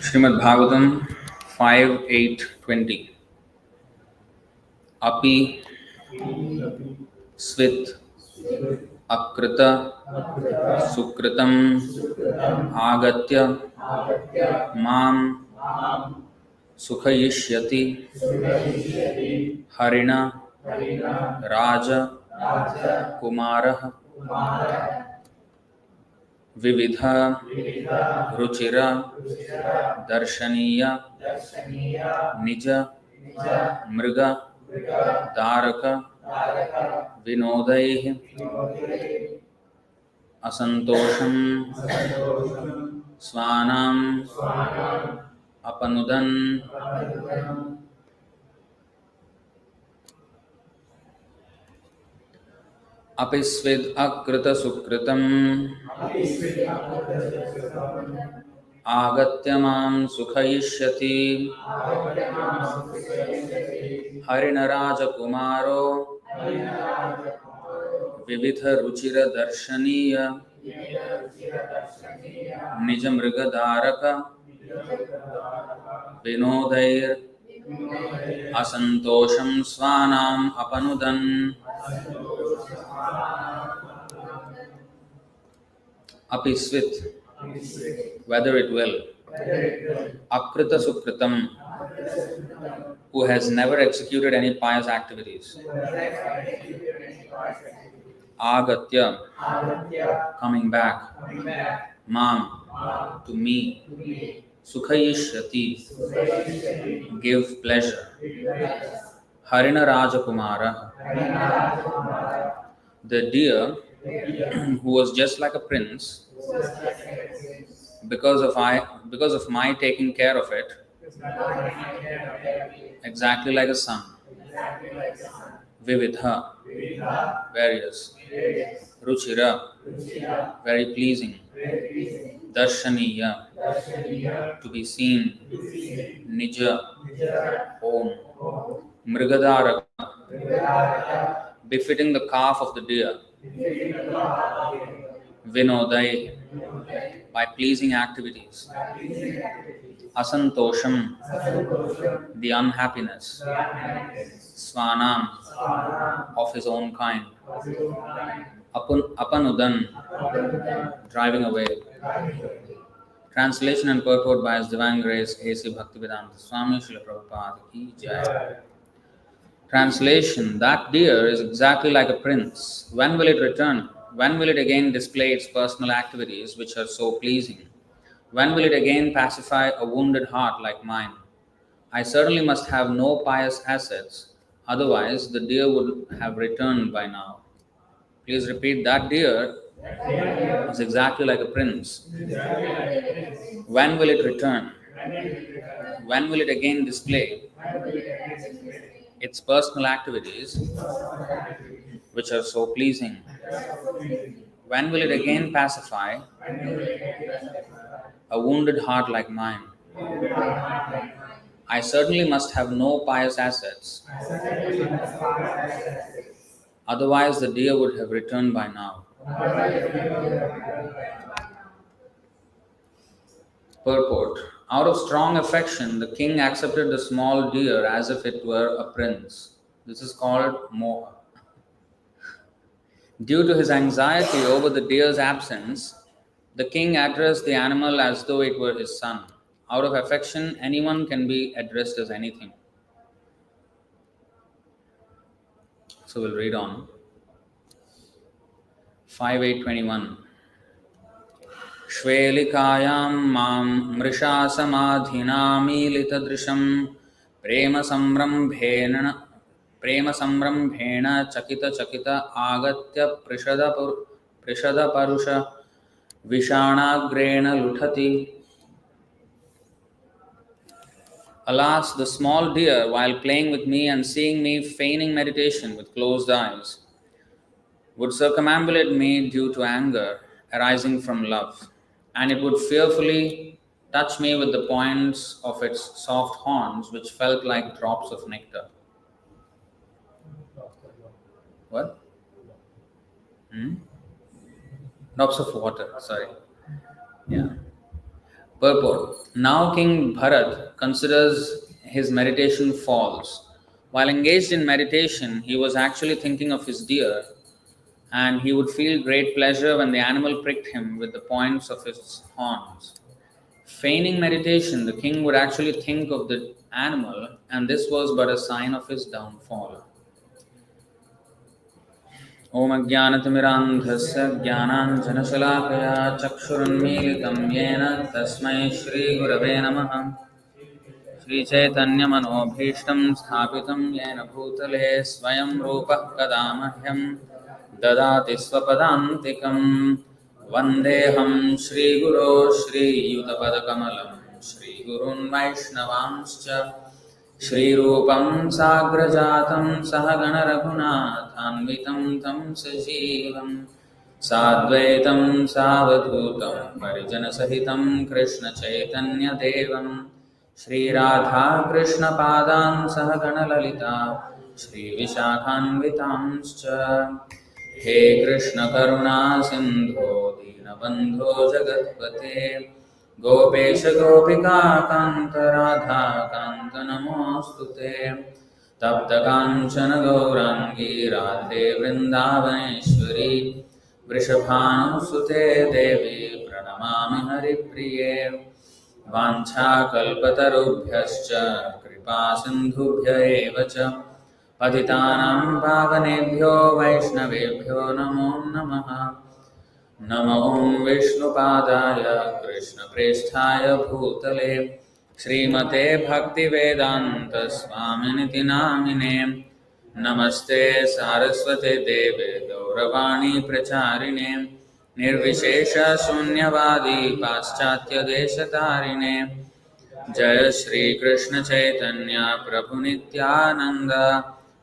Srimad Bhagavatam 5:8-20. Api svit akrita sukritam agatya mam sukhayishyati harina raja kumarah vividha ruchira darshaniya nija mriga dāraka vinodaihi asantosham svanam apanudan. Apisvid akrita sukritam agatyamam sukhayishyati harinaraja kumaro vividha ruchira darshaniya nijamrigadharaka vinodair asantosham svanam apanudan. Apisvit, whether it will. Akrita sukritam, who has never executed any pious activities. Agatya, coming back. Mam, to me. Sukhayishyati, give pleasure. Harina Rajakumara, the deer who was just like a prince, because of my taking care of it, exactly like a son. Vividha, various. Ruchira, very pleasing. Darshaniya, to be seen. Nija, own. Mrigadaraka, befitting the calf of the deer. Vinodai, by pleasing activities. Asantosham, the unhappiness. Svanam, of his own kind. Apanudan, driving away. Translation and purport by His Divine Grace A.C. Bhaktivedanta Swami Srila Prabhupada Ki Jai. Translation: that deer is exactly like a prince. When will it return? When will it again display its personal activities which are so pleasing? When will it again pacify a wounded heart like mine? I certainly must have no pious assets, otherwise the deer would have returned by now. Please repeat, that deer is exactly like a prince. When will it return? When will it again display its personal activities which are so pleasing? When will it again pacify a wounded heart like mine? I certainly must have no pious assets, otherwise the deer would have returned by now. Purport: out of strong affection, the king accepted the small deer as if it were a prince. This is called moha. Due to his anxiety over the deer's absence, the king addressed the animal as though it were his son. Out of affection, anyone can be addressed as anything. So we'll read on. 5:8-21. Shvelikayam mam mrisha samadhina militadrisham prema samrambhena chakita chakita agatya prishada parusha vishanagrena luthati. Alas, the small deer, while playing with me and seeing me feigning meditation with closed eyes, would circumambulate me due to anger arising from love, and it would fearfully touch me with the points of its soft horns, which felt like drops of nectar. What? Drops of water, sorry. Yeah. Purport. Now King Bharat considers his meditation false. While engaged in meditation, he was actually thinking of his deer, and he would feel great pleasure when the animal pricked him with the points of its horns. Feigning meditation, the king would actually think of the animal, and this was but a sign of his downfall. ॐ अज्ञानतिमिरान्धस्य ज्ञानाञ्जनशलाकया चक्षुरुन्मीलितं येन तस्मै श्रीगुरवे नमः। श्रीचैतन्यमनोभीष्टं स्थापितं येन भूतले स्वयं रूपः कदा मह्यं ददाति स्वपदान्तिकं। वन्देऽहं श्रीगुरो श्रीयुतपदकमलं श्रीगुरून् वैष्णवांश्च श्रीरूपं साग्रजातं सहगणरघुनाथान्वितं तं सजीवं साद्वैतं सावधूतं परिजनसहितं कृष्णचैतन्यदेवं श्रीराधाकृष्णपादान् सहगणललिता श्रीविशाखान्वितांश्च। हे कृष्णकरुणा सिन्धो दीनबन्धो जगत्पते गोपेश गोपिका कान्त राधा कान्त नमोऽस्तु ते। तप्तकाञ्चन गौराङ्गी राधे वृन्दावनेश्वरी वृषभानुसुते देवी प्रणमामि हरिप्रिये। वाञ्छाकल्पतरुभ्यश्च कृपा सिन्धुभ्य एव च पतितानां पावनेभ्यो वैष्णवेभ्यो नमो नमः। नमो विष्णुपादाय कृष्णप्रेष्ठाय भूतले श्रीमते भक्तिवेदान्तस्वामिनिति नामिने। नमस्ते सारस्वते देवे गौरवाणी प्रचारिणे निर्विशेषशून्यवादी पाश्चात्यदेशतारिणे। जय श्री कृष्ण चैतन्य प्रभु नित्यानंद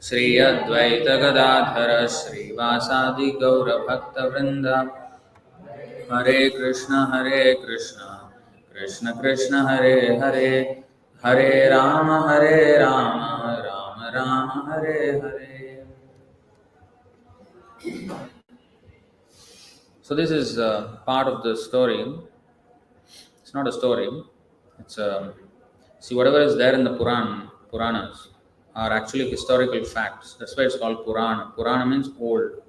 श्री अद्वैत गदाधर श्रीवासादि गौरभक्तवृंद। हरे Krishna Krishna Krishna Hare Hare Hare Ram Ram Ram Hare Hare. So this is part of the story. It's not a story. It's see, whatever is there in the Puranas are actually historical facts. That's why it's called Purana. Purana means old,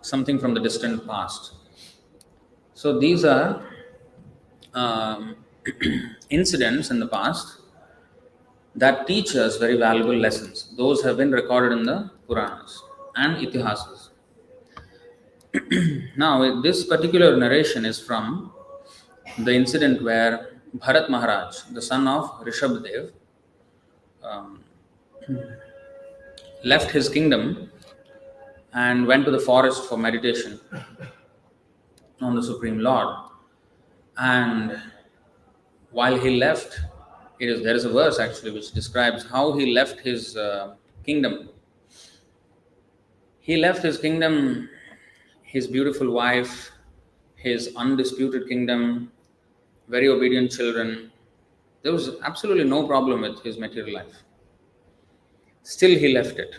something from the distant past. So these are incidents in the past that teach us very valuable lessons. Those have been recorded in the Puranas and Itihasas. Now, this particular narration is from the incident where Bharat Maharaj, the son of Rishabhdev, left his kingdom and went to the forest for meditation on the Supreme Lord. And while he left, there is a verse actually which describes how he left his kingdom. He left his kingdom, his beautiful wife, his undisputed kingdom, very obedient children. There was absolutely no problem with his material life. Still, he left it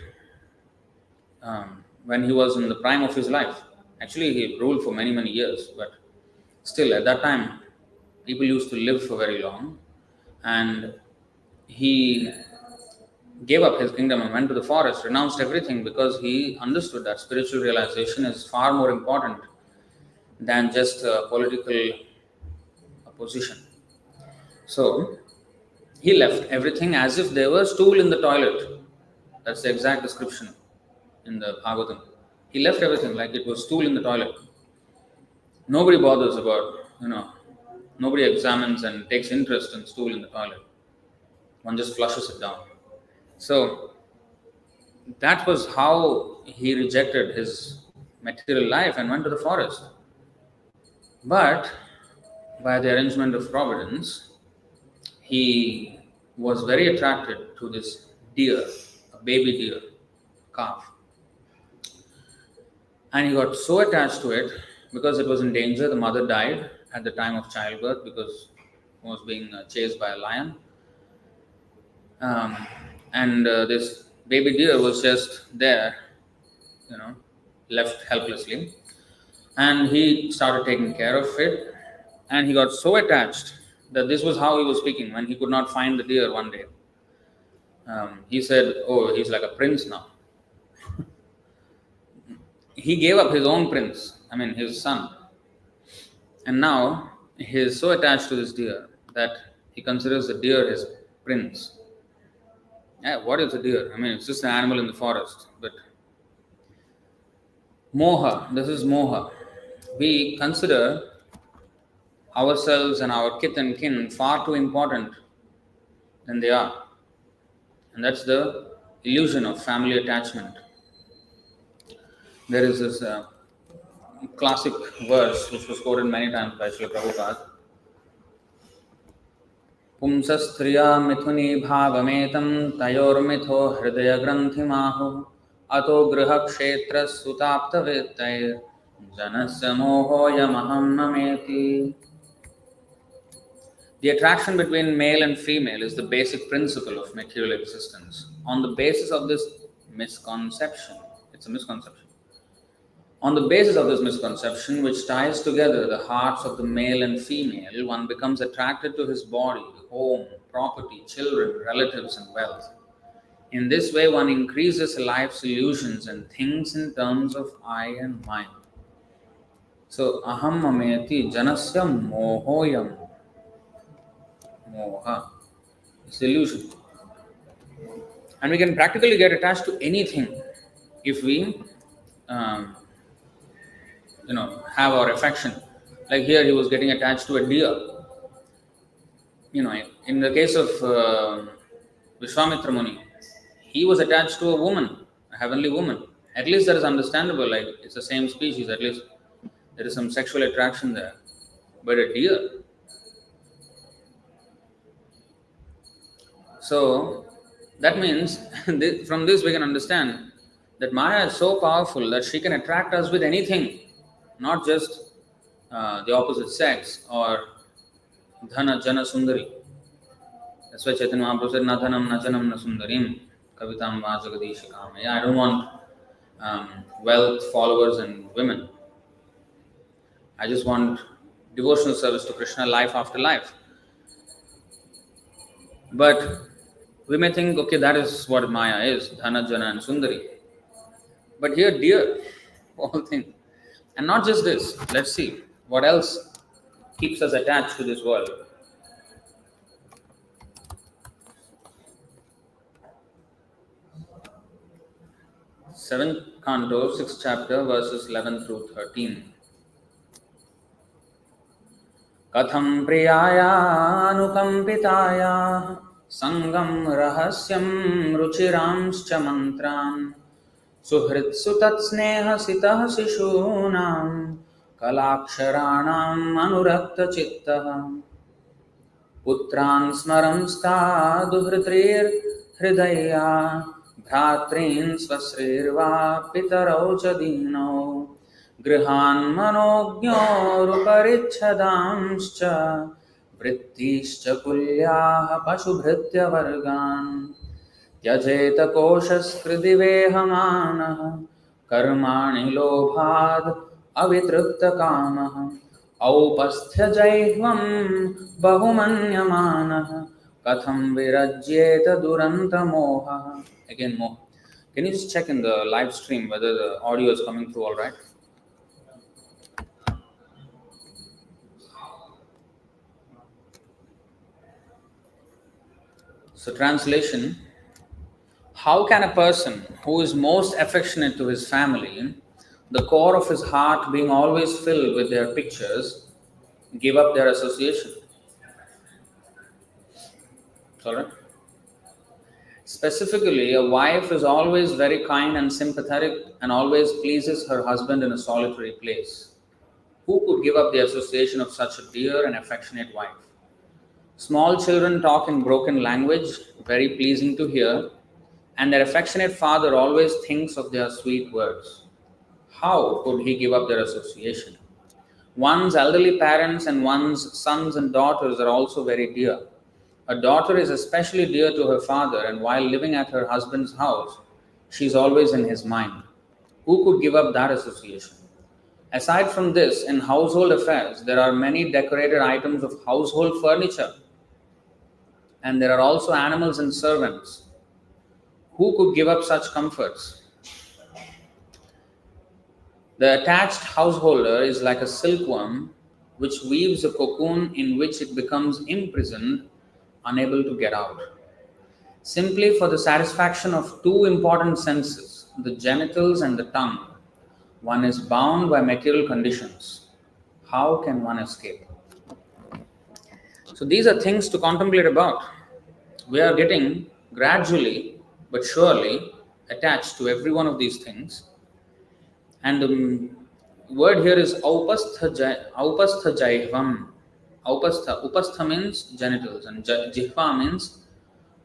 when he was in the prime of his life. Actually, he ruled for many, many years, but still, at that time, people used to live for very long. And he gave up his kingdom and went to the forest, renounced everything, because he understood that spiritual realization is far more important than just political opposition. So he left everything as if there was stool in the toilet. That's the exact description in the Bhagavatam. He left everything like it was stool in the toilet. Nobody bothers about, nobody examines and takes interest in stool in the toilet. One just flushes it down. So that was how he rejected his material life and went to the forest. But by the arrangement of Providence, he was very attracted to this deer, a baby deer, calf. And he got so attached to it because it was in danger. The mother died at the time of childbirth because he was being chased by a lion. And this baby deer was just there, left helplessly. And he started taking care of it. And he got so attached that this was how he was speaking when he could not find the deer one day. He said, "Oh, he's like a prince now." He gave up his own prince, his son. And now he is so attached to this deer that he considers the deer his prince. Yeah, what is a deer? It's just an animal in the forest. But moha, this is moha. We consider ourselves and our kith and kin far too important than they are. And that's the illusion of family attachment. There is this classic verse which was quoted many times by Srila Prabhupada. Pumsastriya mithuni bhavametam tayormitho hridaya granthimāhu ato griha kshetras sutaptavittayir janasya mohoyamaham nameti. The attraction between male and female is the basic principle of material existence. On the basis of this misconception, it's a misconception. On the basis of this misconception, which ties together the hearts of the male and female, one becomes attracted to his body, home, property, children, relatives, and wealth. In this way, one increases life's illusions and thinks in terms of I and mine. So, aham mameti janasya mohoyam. Moha is illusion. And we can practically get attached to anything if we have our affection. Like here, he was getting attached to a deer. In the case of Vishwamitra Muni, he was attached to a woman, a heavenly woman. At least that is understandable, like it's the same species, at least there is some sexual attraction there. But a deer. So that means from this we can understand that Maya is so powerful that she can attract us with anything, not just the opposite sex or dhana jana sundari. That's why Chaitanya Mahaprabhu said, na dhanam na janam na sundarim kavitam va jagadishikam. I don't want wealth, followers and women. I just want devotional service to Krishna life after life. But we may think, okay, that is what Maya is, dhana jana and sundari. But here, dear, whole thing. And not just this, let's see what else keeps us attached to this world. 7th canto, 6th chapter, verses 11 through 13. Katham priyaya anukampitaya sangam rahasyam ruchiramscha mantran suhritsu tatsneha sitah sishunam kalaksharanam anurakta chittah putran smaramsta duhritrir hridaya bhratrin svasrirva pitarau chadinau grihan manogyoruparichhadamscha vrittischa kulyaha pashubhritya vargan tyajeta koshaskritivehamanah karmani lobhad avitrukta kamah aupasthya jaihvam bahumanyamanah katham virajyeta duranta moha. Again, moha. Can you just check in the live stream whether the audio is coming through all right? So, translation: how can a person who is most affectionate to his family, the core of his heart being always filled with their pictures, give up their association? Sorry? Specifically, a wife is always very kind and sympathetic and always pleases her husband in a solitary place. Who could give up the association of such a dear and affectionate wife? Small children talk in broken language, very pleasing to hear, and their affectionate father always thinks of their sweet words. How could he give up their association? One's elderly parents and one's sons and daughters are also very dear. A daughter is especially dear to her father, and while living at her husband's house, she is always in his mind. Who could give up that association? Aside from this, in household affairs, there are many decorated items of household furniture, and there are also animals and servants. Who could give up such comforts? The attached householder is like a silkworm which weaves a cocoon in which it becomes imprisoned, unable to get out. Simply for the satisfaction of two important senses, the genitals and the tongue, one is bound by material conditions. How can one escape? So these are things to contemplate about. We are getting gradually but surely attached to every one of these things. And the word here is aupastha jaihvam. Upastha means genitals and jihva means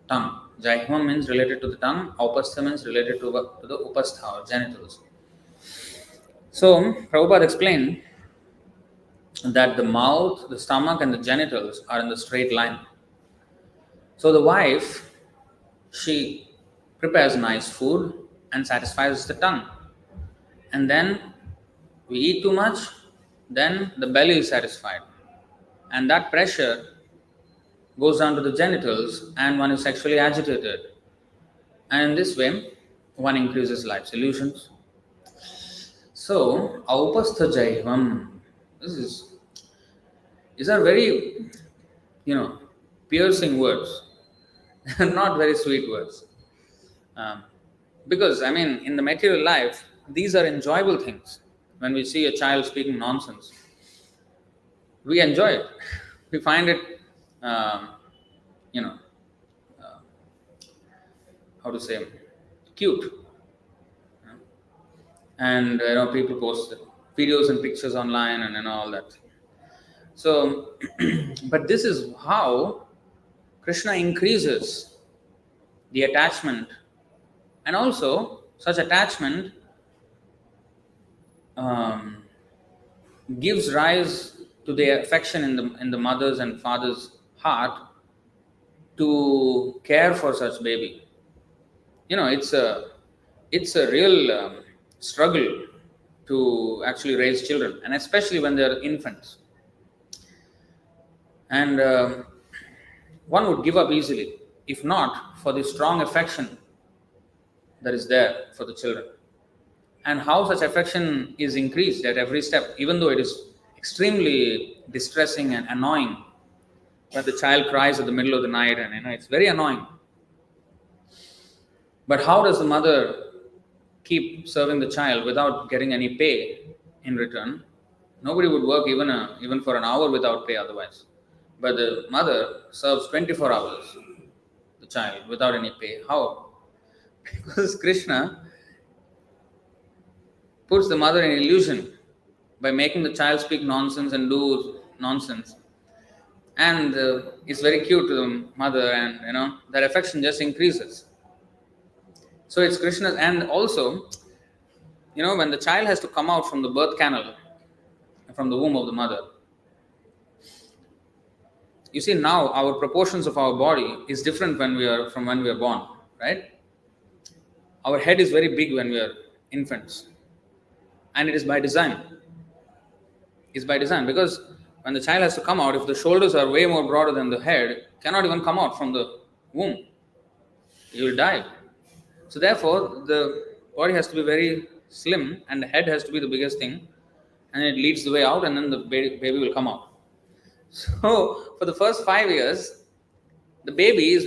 tongue. Jaihvam means related to the tongue. Aupastha means related to the upastha or genitals. So Prabhupada explained that the mouth, the stomach and the genitals are in the straight line. So the wife, she prepares nice food and satisfies the tongue. And then we eat too much, then the belly is satisfied. And that pressure goes down to the genitals and one is sexually agitated. And in this way, one increases life's illusions. So, aupastha jaivam. These are very, piercing words. Not very sweet words. Because, in the material life, these are enjoyable things. When we see a child speaking nonsense, we enjoy it. We find it, how to say, cute. And people post videos and pictures online and all that. So, but this is how Krishna increases the attachment, and also such attachment gives rise to the affection in the mother's and father's heart to care for such baby. It's a real struggle to actually raise children, and especially when they're infants. And one would give up easily if not for the strong affection that is there for the children. And how such affection is increased at every step, even though it is extremely distressing and annoying when the child cries at the middle of the night, and it's very annoying. But how does the mother keep serving the child without getting any pay in return? Nobody would work even for an hour without pay otherwise. But the mother serves 24 hours the child without any pay. How? Because Krishna puts the mother in illusion by making the child speak nonsense and do nonsense. And it's very cute to the mother, and that affection just increases. So it's Krishna's. And also, when the child has to come out from the birth canal, from the womb of the mother, you see now our proportions of our body is different when we are born, right? Our head is very big when we are infants, and it is by design. It's by design, because when the child has to come out, if the shoulders are way more broader than the head, cannot even come out from the womb. You will die. So therefore, the body has to be very slim, and the head has to be the biggest thing, and it leads the way out, and then the baby will come out. So for the first 5 years, the baby is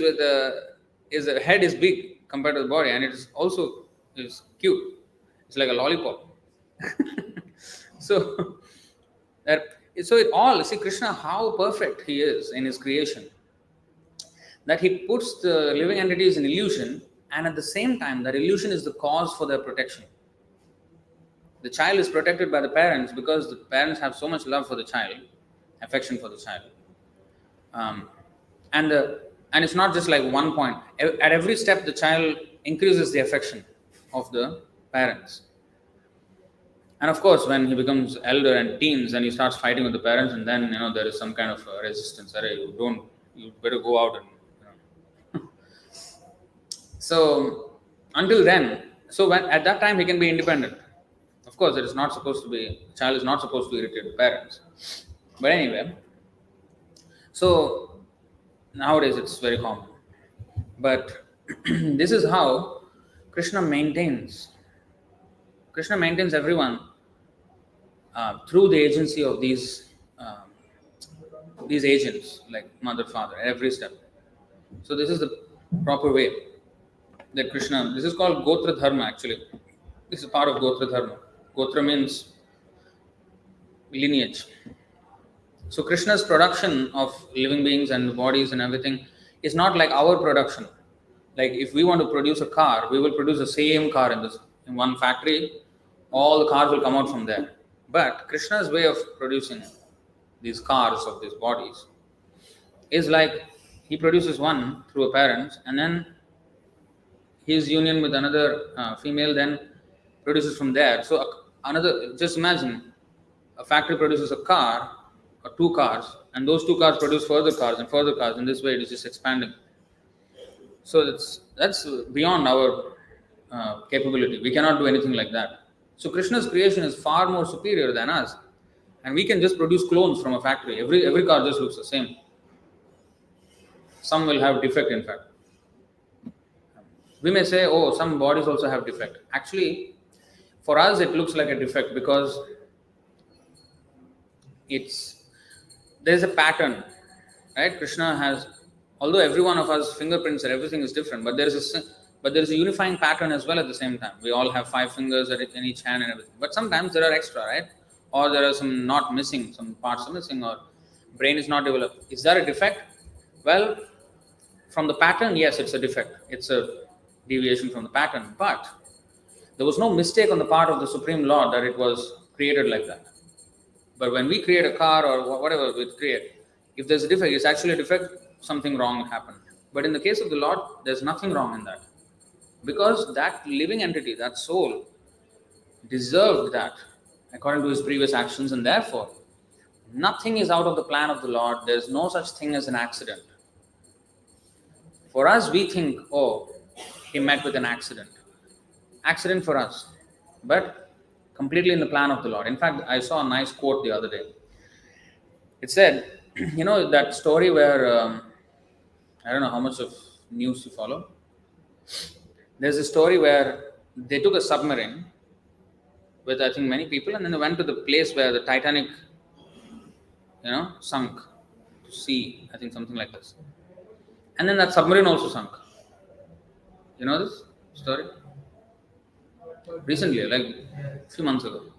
head is big compared to the body, and it is also is cute. It's like a lollipop. So it all, see Krishna, how perfect he is in his creation, that he puts the living entities in illusion, and at the same time that illusion is the cause for their protection. The child is protected by the parents because the parents have so much love for the child, affection for the child. And it's not just like one point. At every step, the child increases the affection of the parents. And of course, when he becomes elder and teens, and he starts fighting with the parents, and then there is some kind of resistance. You better go out and. So until then, at that time he can be independent. Of course, it is not supposed to be, child is not supposed to irritate the parents. But anyway, so nowadays it's very common. But this is how Krishna maintains. Krishna maintains everyone through the agency of these agents like mother, father, every step. So this is the proper way that Krishna. This is called Gotra Dharma actually. This is part of Gotra Dharma. Gotra means lineage. So Krishna's production of living beings and bodies and everything is not like our production. Like if we want to produce a car, we will produce the same car in one factory. All the cars will come out from there. But Krishna's way of producing these cars of these bodies is like he produces one through a parent, and then his union with another female then produces from there. So another, just imagine a factory produces a car or two cars, and those two cars produce further cars and further cars. In this way, it is just expanding. So that's beyond our capability. We cannot do anything like that. So Krishna's creation is far more superior than us, and we can just produce clones from a factory. Every car just looks the same. Some will have defect, in fact. We may say, oh, some bodies also have defect. Actually, for us, it looks like a defect because there's a pattern, right? Krishna has, although every one of us fingerprints and everything is different, but there's a unifying pattern as well at the same time. We all have 5 fingers in each hand and everything. But sometimes there are extra, right? Or there are some not missing, some parts are missing, or brain is not developed. Is that a defect? Well, from the pattern, yes, it's a defect. It's a deviation from the pattern. But there was no mistake on the part of the Supreme Lord that it was created like that. But when we create a car or whatever we create, if there's a defect, it's actually a defect, something wrong happened. But in the case of the Lord, there's nothing wrong in that. Because that living entity, that soul, deserved that according to his previous actions, and therefore, nothing is out of the plan of the Lord. There's no such thing as an accident. For us, we think, oh, he met with an accident. Accident for us. But completely in the plan of the Lord. In fact, I saw a nice quote the other day. It said, you know that story where, I don't know how much of news you follow. There's a story where they took a submarine with, I think, many people, and then they went to the place where the Titanic, sunk to sea, I think something like this. And then that submarine also sunk. You know this story? Recently, like a few months ago.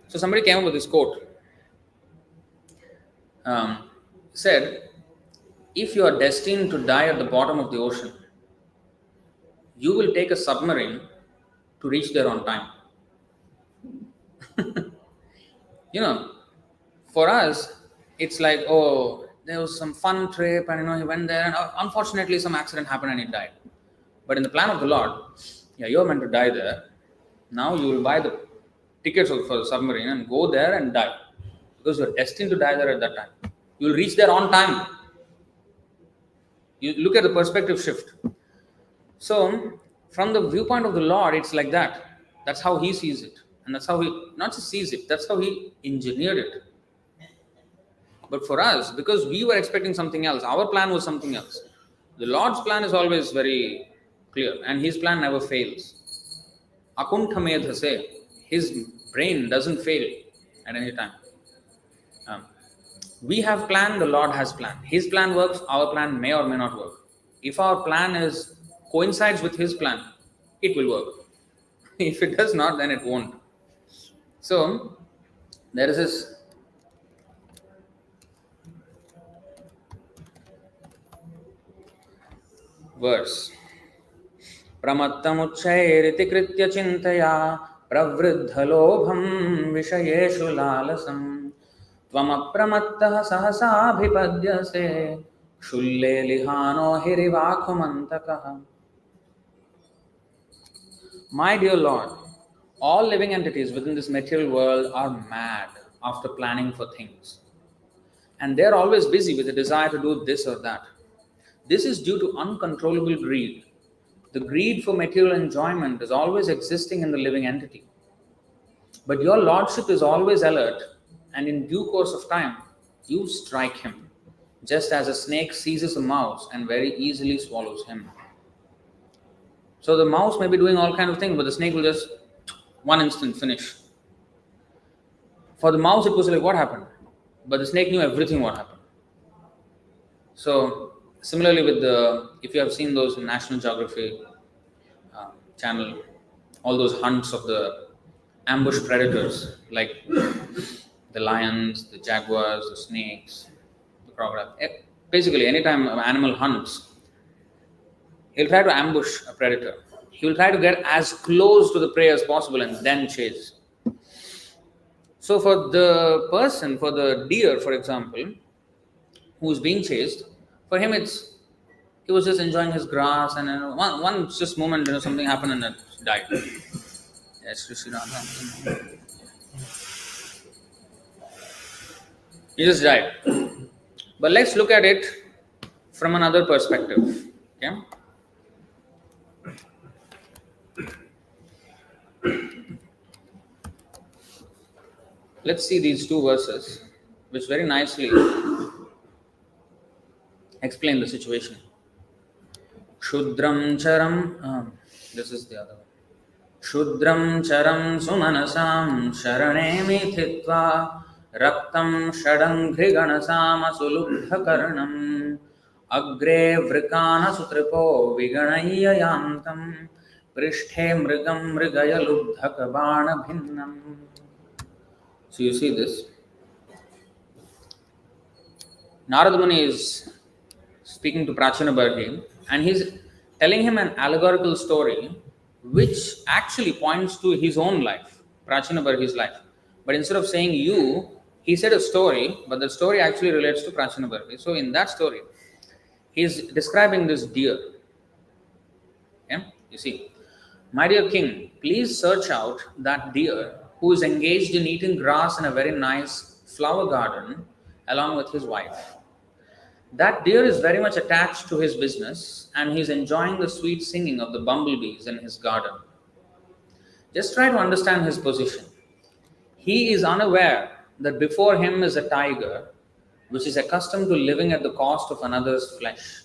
So somebody came up with this quote. Said, if you are destined to die at the bottom of the ocean, you will take a submarine to reach there on time. For us, it's like, oh, there was some fun trip and, he went there and unfortunately some accident happened and he died. But in the plan of the Lord, you're meant to die there. Now you will buy the tickets for the submarine and go there and die. Because you're destined to die there at that time. You'll reach there on time. You look at the perspective shift. So, from the viewpoint of the Lord, it's like that. That's how he sees it. And that's how he, not just sees it, that's how he engineered it. But for us, because we were expecting something else, our plan was something else. The Lord's plan is always very clear, and his plan never fails. Akuntha medhase, his brain doesn't fail at any time. We have planned, the Lord has planned. His plan works, our plan may or may not work. If our plan coincides with his plan, it will work. If it does not, then it won't. So, there is this verse. Pramattam-uchchairiti kritya chintaya pravriddhalobham vishayeshu lalasam tvam apramattah sahasabhipadyase shulle lihano hirivakhumantakah. My dear Lord, all living entities within this material world are mad after planning for things. And they're always busy with the desire to do this or that. This is due to uncontrollable greed. The greed for material enjoyment is always existing in the living entity. But your lordship is always alert, and in due course of time, you strike him, just as a snake seizes a mouse and very easily swallows him. So the mouse may be doing all kind of things, but the snake will just one instant finish. For the mouse, it was like, what happened? But the snake knew everything what happened. So similarly with if you have seen those National Geography channel, all those hunts of the ambush predators, like the lions, the jaguars, the snakes, the crocodile. Basically, anytime an animal hunts, he'll try to ambush a predator. He will try to get as close to the prey as possible and then chase. So for the person, for the deer, for example, who is being chased, for him he was just enjoying his grass, and one just moment, something happened and it died. Yes, Krishna. He just died. But let's look at it from another perspective. Okay? Let's see these two verses, which very nicely explain the situation. Kshudram charam, this is the other one. Kshudram charam sumanasam sharane mithitva raktam shadangriganasam asulubdha karnam agre vrikana sutripo viganaya yantam prishthe mrigam mrigaya lubdha kabana bhinnam. So you see this. Narada Muni is speaking to Prachinabarhi, and he's telling him an allegorical story which actually points to his own life, Prachinabarhi's life. But instead of saying you, he said a story, but the story actually relates to Prachinabarhi. So in that story, he's describing this deer. Okay? You see, my dear king, please search out that deer who is engaged in eating grass in a very nice flower garden along with his wife. That deer is very much attached to his business, and he's enjoying the sweet singing of the bumblebees in his garden. Just try to understand his position. He is unaware that before him is a tiger which is accustomed to living at the cost of another's flesh.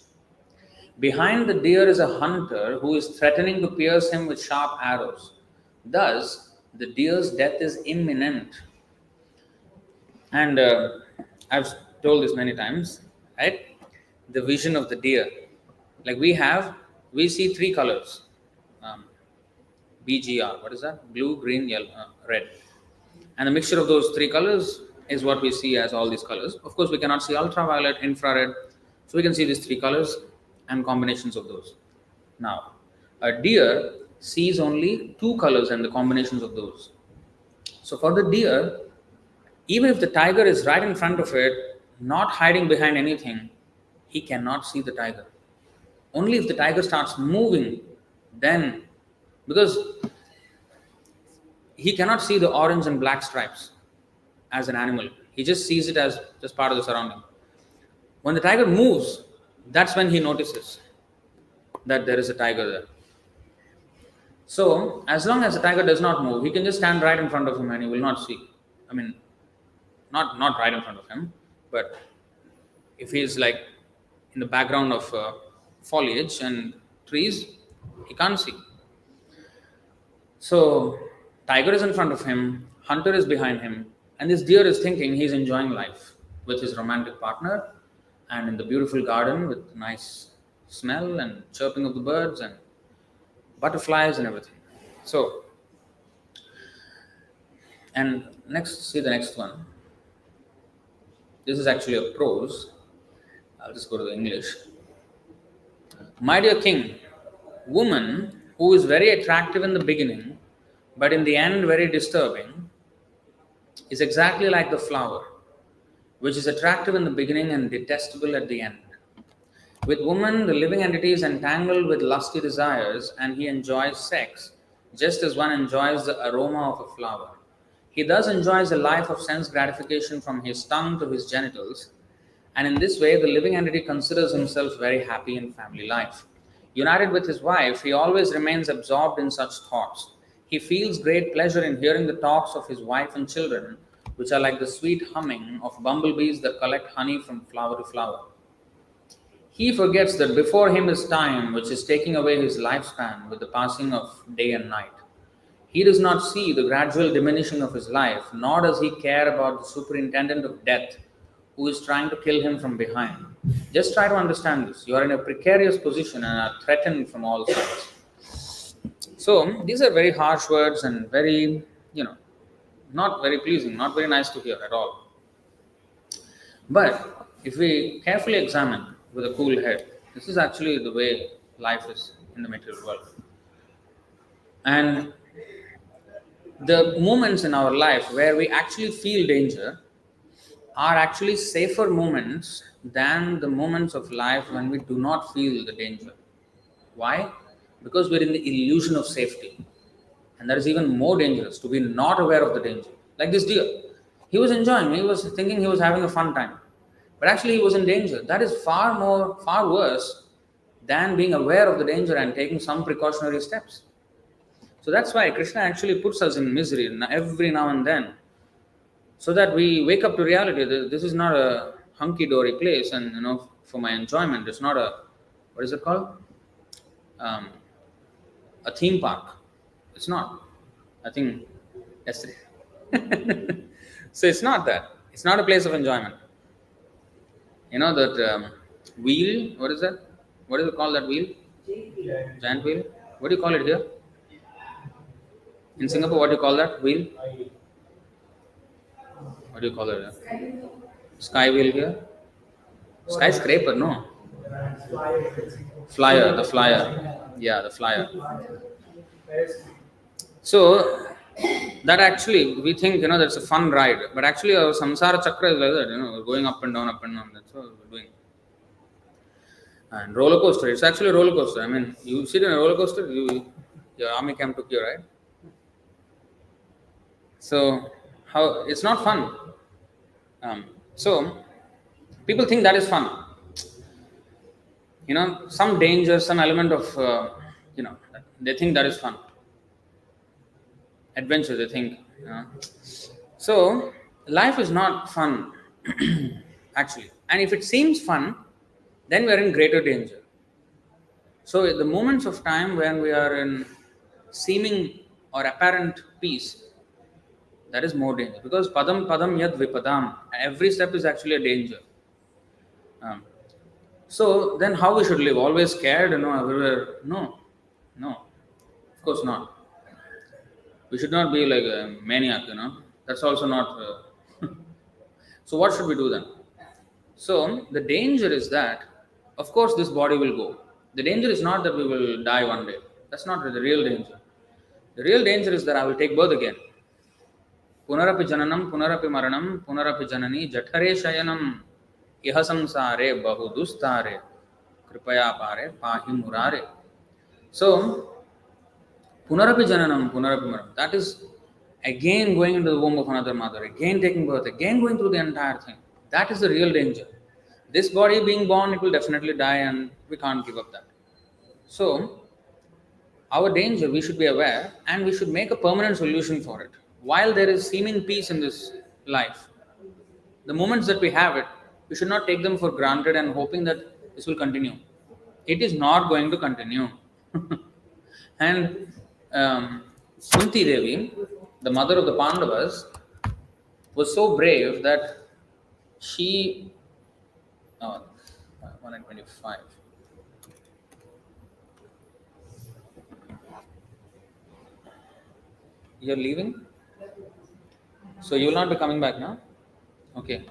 Behind the deer is a hunter who is threatening to pierce him with sharp arrows. Thus, the deer's death is imminent. And I've told this many times, right? The vision of the deer. Like we see three colors. BGR, what is that? Blue, green, yellow, red. And the mixture of those three colors is what we see as all these colors. Of course, we cannot see ultraviolet, infrared. So we can see these three colors and combinations of those. Now, a deer sees only two colors and the combinations of those. So for the deer, even if the tiger is right in front of it, not hiding behind anything, he cannot see the tiger. Only if the tiger starts moving, then, because he cannot see the orange and black stripes as an animal. He just sees it as just part of the surrounding. When the tiger moves, that's when he notices that there is a tiger there. So, as long as the tiger does not move, he can just stand right in front of him and he will not see. I mean, not right in front of him, but if he is like in the background of foliage and trees, he can't see. So, tiger is in front of him, hunter is behind him, and this deer is thinking he's enjoying life with his romantic partner and in the beautiful garden with nice smell and chirping of the birds and butterflies and everything. So, and see the next one. This is actually a prose. I'll just go to the English. My dear king, woman who is very attractive in the beginning, but in the end very disturbing, is exactly like the flower, which is attractive in the beginning and detestable at the end. With woman, the living entity is entangled with lusty desires, and he enjoys sex, just as one enjoys the aroma of a flower. He thus enjoys a life of sense gratification from his tongue to his genitals, and in this way, the living entity considers himself very happy in family life. United with his wife, he always remains absorbed in such thoughts. He feels great pleasure in hearing the talks of his wife and children, which are like the sweet humming of bumblebees that collect honey from flower to flower. He forgets that before him is time, which is taking away his lifespan with the passing of day and night. He does not see the gradual diminishing of his life, nor does he care about the superintendent of death who is trying to kill him from behind. Just try to understand this. You are in a precarious position and are threatened from all sides. So, these are very harsh words and very, not very pleasing, not very nice to hear at all. But if we carefully examine with a cool head, this is actually the way life is in the material world. And the moments in our life where we actually feel danger are actually safer moments than the moments of life when we do not feel the danger. Why? Because we're in the illusion of safety. And that is even more dangerous to be not aware of the danger. Like this deer. He was enjoying, he was thinking he was having a fun time. But actually he was in danger. That is far worse than being aware of the danger and taking some precautionary steps. So that's why Krishna actually puts us in misery every now and then, so that we wake up to reality. This is not a hunky-dory place, and for my enjoyment, it's not a, what is it called? A theme park. It's not. I think yesterday. So it's not that. It's not a place of enjoyment. You know that wheel. What is that? What do you call that wheel? Giant wheel. What do you call it here? In Singapore, what do you call that wheel? What do you call it? Sky wheel here? Skyscraper, no. Flyer, the flyer. Yeah, the flyer. So, that actually, we think, that's a fun ride. But actually, our samsara chakra is like that, going up and down, up and down. That's what we're doing. And roller coaster, it's actually a roller coaster. I mean, you sit in a roller coaster, your army camp took you, right? So, it's not fun. So, people think that is fun. Some danger, some element of, they think that is fun. Adventure, they think. So, life is not fun, actually. And if it seems fun, then we are in greater danger. So, the moments of time when we are in seeming or apparent peace, that is more danger, because padam yad vipadam, every step is actually a danger. So then how we should live? Always scared, everywhere? No, of course not. We should not be like a maniac, That's also not. So what should we do then? So the danger is that, of course, this body will go. The danger is not that we will die one day. That's not the real danger. The real danger is that I will take birth again. Punarapi jananam, punarapi maranam, punarapi janani, jathare shayanam, iha samsare bahu dustare, kripaya pare, pahi murare. So, punarapi jananam, punarapi maranam, that is again going into the womb of another mother, again taking birth, again going through the entire thing. That is the real danger. This body being born, it will definitely die, and we can't give up that. So, our danger, we should be aware, and we should make a permanent solution for it. While there is seeming peace in this life, the moments that we have it, we should not take them for granted and hoping that this will continue. It is not going to continue. And Kunti Devi, the mother of the Pandavas, was so brave that she... 125. You're leaving? So you will not be coming back now? Okay.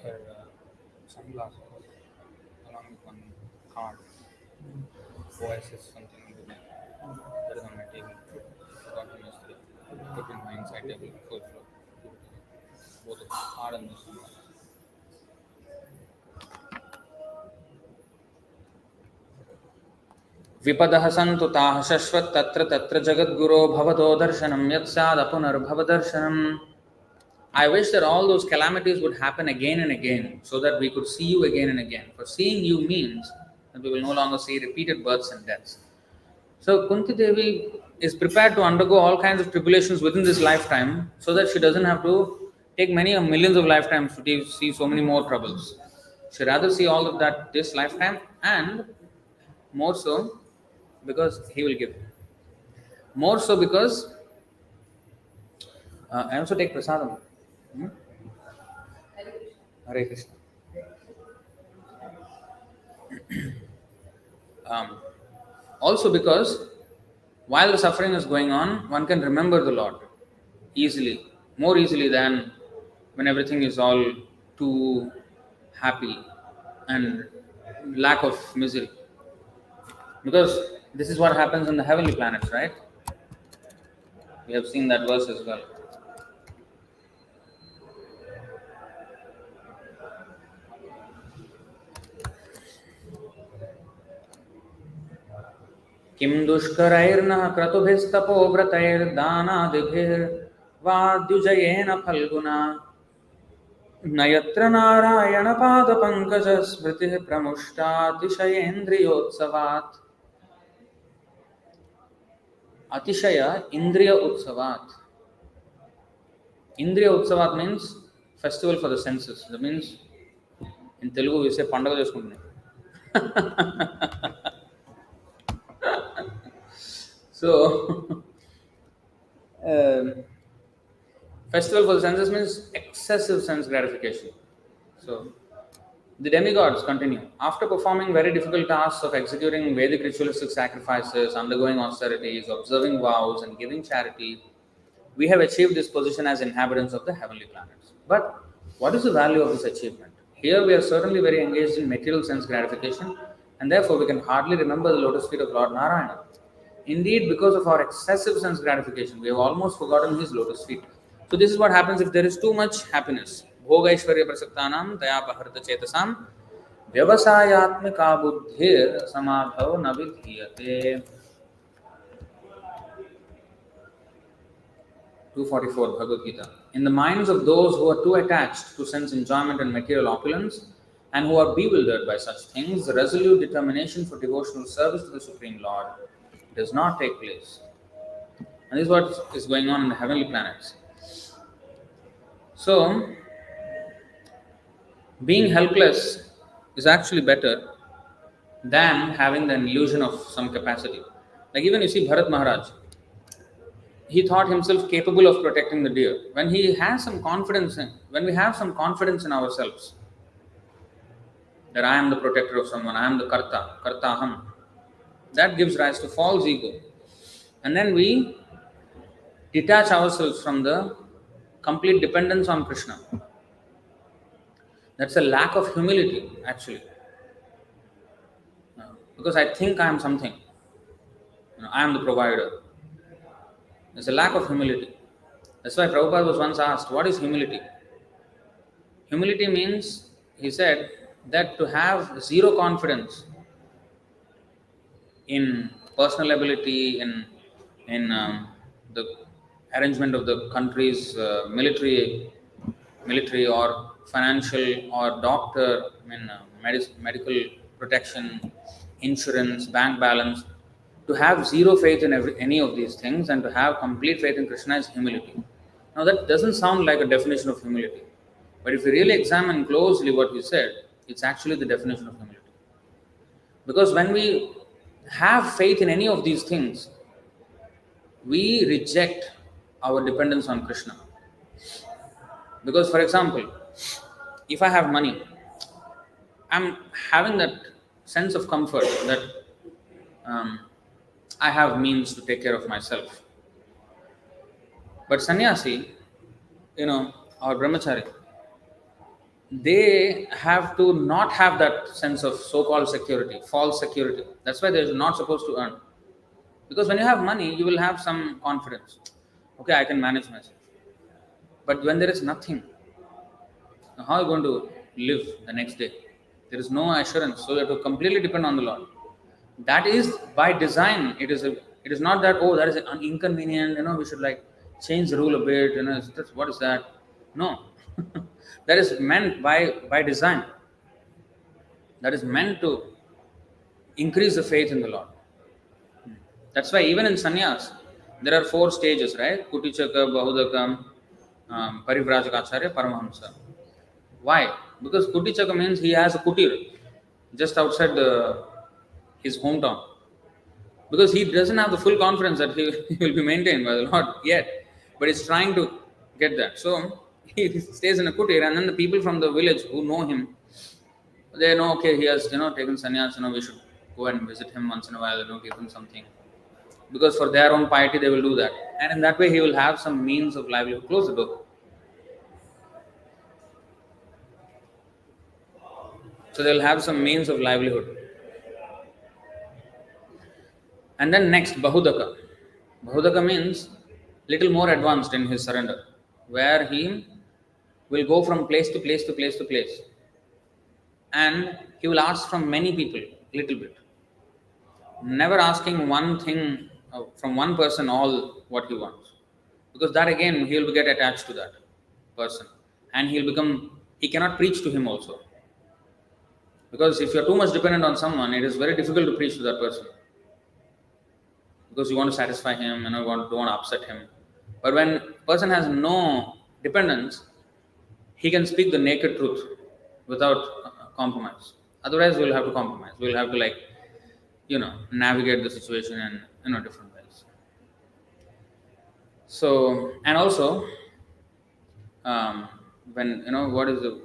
Her sunglasses along with one card. Oasis something. That is on my table. Got them yesterday. Put in my inside table, fourth floor. Both of the card and the sunglasses. विपदः सन्तु ताः शश्वत् तत्र तत्र जगद्गुरो भवतो दर्शनं यत् स्यादपुनर्भवदर्शनम्. I wish that all those calamities would happen again and again so that we could see you again and again. For seeing you means that we will no longer see repeated births and deaths. So Kunti Devi is prepared to undergo all kinds of tribulations within this lifetime so that she doesn't have to take many millions of lifetimes to see so many more troubles. She'd rather see all of that this lifetime, and more so because he will give. More so because I also take prasadam. Hmm? Hare Krishna. Um, Also because while the suffering is going on, one can remember the Lord easily, more easily than when everything is all too happy and lack of misery. Because this is what happens on the heavenly planets, right? We have seen that verse as well. किं दुष्करैर्नः क्रतुभिस्तपोव्रतैर्दानादिभिर्वाद्युजयेन फल्गुना न यत्र नारायणपादपङ्कजस्मृतिः प्रमुष्टातिशयेन्द्रियोत्सवात् अतिशय इंद्रिय उत्सवात्. Indriya Utsavat means festival for the senses. That means in Telugu we say Pandaga Cheskuntunnam. So, festival for the senses means excessive sense gratification. So, the demigods continue. After performing very difficult tasks of executing Vedic ritualistic sacrifices, undergoing austerities, observing vows, and giving charity, we have achieved this position as inhabitants of the heavenly planets. But what is the value of this achievement? Here we are certainly very engaged in material sense gratification, and therefore we can hardly remember the lotus feet of Lord Narayana. Indeed, because of our excessive sense gratification, we have almost forgotten his lotus feet. So this is what happens if there is too much happiness. Bhogaishvarya prasaktanam dayapaharta chetasam vyavasayatmika buddhir samadhav navidhiyate. 244 Bhagavad Gita. In the minds of those who are too attached to sense enjoyment and material opulence, and who are bewildered by such things, the resolute determination for devotional service to the Supreme Lord does not take place. And this is what is going on in the heavenly planets. So, being helpless is actually better than having the illusion of some capacity. Like even you see Bharat Maharaj, he thought himself capable of protecting the deer. When we have some confidence in ourselves, that I am the protector of someone, I am the kartaham, that gives rise to false ego. And then we detach ourselves from the complete dependence on Krishna. That's a lack of humility, actually. Because I think I am something. I am the provider. There's a lack of humility. That's why Prabhupada was once asked, what is humility? Humility means, he said, that to have zero confidence in personal ability, in the arrangement of the country's military or financial or doctor, medical protection, insurance, bank balance. To have zero faith in any of these things and to have complete faith in Krishna is humility. Now that doesn't sound like a definition of humility. But if you really examine closely what he said, it's actually the definition of humility. Because when we have faith in any of these things, we reject our dependence on Krishna. Because, for example, if I have money, I'm having that sense of comfort that I have means to take care of myself. But sannyasi, or brahmachari, they have to not have that sense of so-called security, false security. That's why they're not supposed to earn. Because when you have money, you will have some confidence. Okay, I can manage myself. But when there is nothing, how are you going to live the next day? There is no assurance. So you have to completely depend on the Lord. That is by design. It is not that, that is inconvenient, we should change the rule a bit, what is that? No. That is meant by design. That is meant to increase the faith in the Lord. That's why even in sannyas, there are 4 stages, right? Kutichaka, Bahudaka, Parivrajagacharya, Paramahamsa. Why? Because Kutichaka means he has a kutir just outside his hometown. Because he doesn't have the full confidence that he will be maintained by the Lord yet, but he's trying to get that. So he stays in a kutir, and then the people from the village who know him, they know, okay, he has taken sannyas. We should go and visit him once in a while. Give him something, because for their own piety they will do that, and in that way he will have some means of livelihood. Close the door. So they'll have some means of livelihood. And then next, Bahudaka. Bahudaka means little more advanced in his surrender, where he will go from place to place to place to place, and he will ask from many people little bit, never asking one thing from one person all what he wants, because that again he will get attached to that person, and he cannot preach to him also, because if you are too much dependent on someone, it is very difficult to preach to that person, because you want to satisfy him, don't want to upset him. But when a person has no dependence, he can speak the naked truth without compromise. Otherwise, we'll have to compromise. We'll have to navigate the situation in different ways. So, and also, when what is the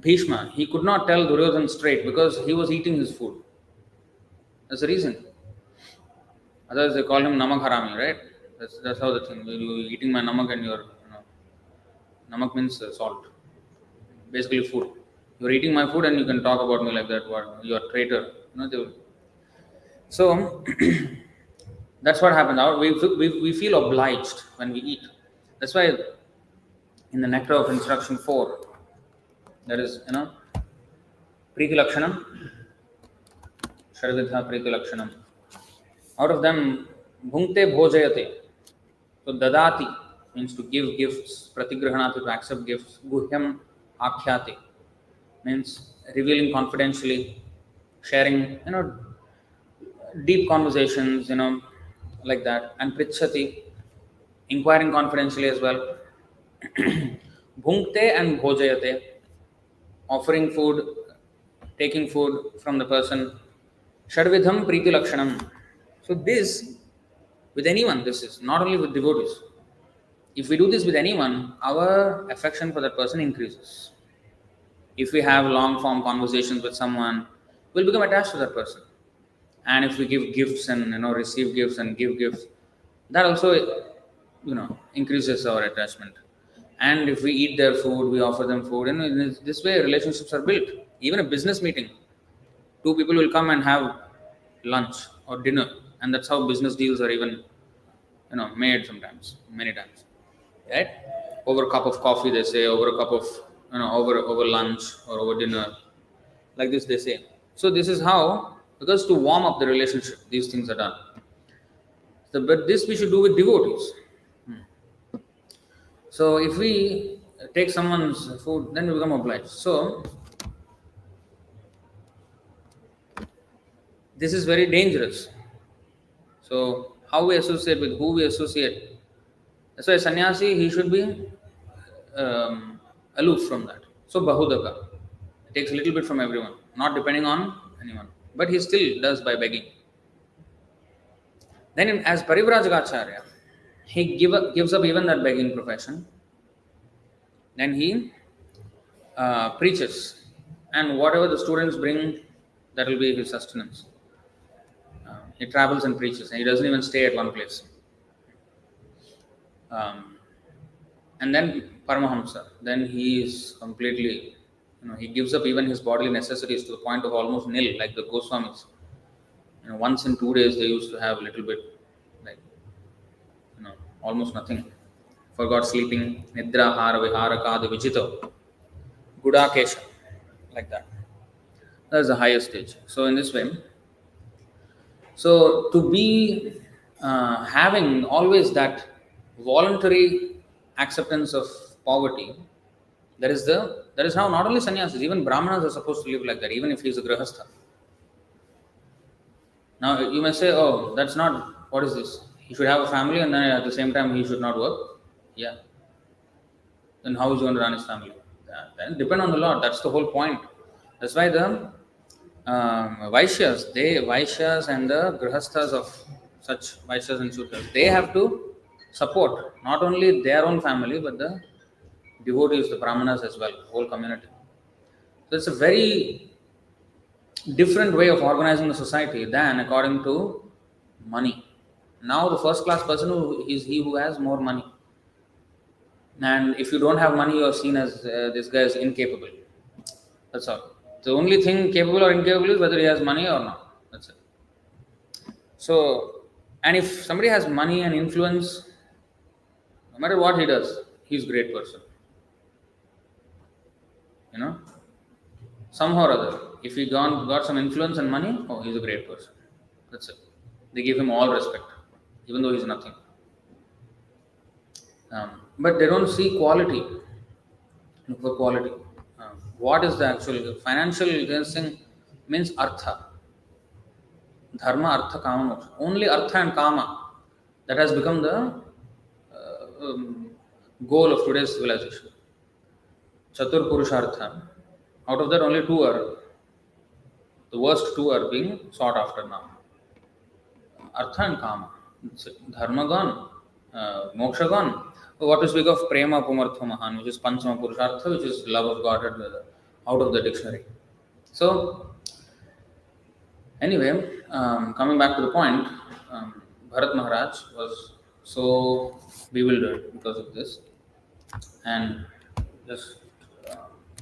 Bhishma? He could not tell Duryodhana straight because he was eating his food. That's the reason. Otherwise, they call him Namak Harami, right? That's how the thing. You're eating my namak, and namak means salt, basically food. You're eating my food, and you can talk about me like that. What, you're a traitor? So that's what happens. We feel obliged when we eat. That's why in the nectar of instruction 4, there is Priti Lakshanam, Sharavidha Priti Lakshanam. Out of them, Bhunkte Bhojayate. So Dadati means to give gifts, Pratigrahanati to accept gifts, Guhyam Akhyate means revealing confidentially, sharing deep conversations, like that, and Prichati, inquiring confidentially as well. Bhunkte and Bhojayate, offering food, taking food from the person. Shadvidham Priti Lakshanam. So this, with anyone, this is not only with devotees. If we do this with anyone, our affection for that person increases. If we have long form conversations with someone, we'll become attached to that person. And if we give gifts and receive gifts and give gifts, that also increases our attachment. And if we eat their food, we offer them food, and in this way relationships are built. Even a business meeting, 2 people will come and have lunch or dinner, and that's how business deals are even made sometimes, many times, right? Over a cup of coffee, they say, over a cup of over lunch or over dinner, like this they say. So this is how, because to warm up the relationship, these things are done. So, but this we should do with devotees. So if we take someone's food, then we become obliged. So this is very dangerous. So how we associate, with who we associate. That's why sannyasi, he should be aloof from that. So Bahudaka takes a little bit from everyone, not depending on anyone, but he still does by begging. Then as Parivrajagacharya, he gives up even that begging profession. Then he preaches, and whatever the students bring, that will be his sustenance. He travels and preaches, and he doesn't even stay at one place. And then Paramahamsa, then he is completely, he gives up even his bodily necessities to the point of almost nil, like the Goswamis. Once in 2 days they used to have a little bit, like, almost nothing. Forgot sleeping, Nidra Hara Vihara Kada Vichito, Gudakesha, like that. That is the highest stage. So in this way, so to be having always that voluntary acceptance of poverty. That is how not only sannyasis, even brahmanas are supposed to live like that, even if he is a grihastha. Now you may say, oh, that's not, what is this? He should have a family and then at the same time he should not work. Yeah. Then how is he going to run his family? Then depend on the Lord. That's the whole point. That's why the Vaishyas and the Grihasthas of such Vaishyas and Shudras, they have to support not only their own family but the devotees, the Brahmanas as well, whole community. So it's a very different way of organizing the society than according to money. Now the first class person is he who has more money. And if you don't have money, you are seen as this guy is incapable. That's all. The only thing capable or incapable is whether he has money or not. That's it. So, and if somebody has money and influence, no matter what he does, he's a great person. You know, somehow or other, if he got some influence and money, oh, he's a great person. That's it. They give him all respect, even though he's nothing. But they don't see quality. Look for quality. What is the actual financial thing? Means artha. Dharma, artha, kama, moksha. Only artha and kama. That has become the goal of today's civilization. Chatur Purushartha. Out of that, only two are, the worst two are being sought after now. Artha and kama. Dharma gone, moksha gone. What to speak of prema pumartha mahan, which is panchama purushartha, which is love of God out of the dictionary. So, anyway, coming back to the point, Bharat Maharaj was so bewildered because of this. And just,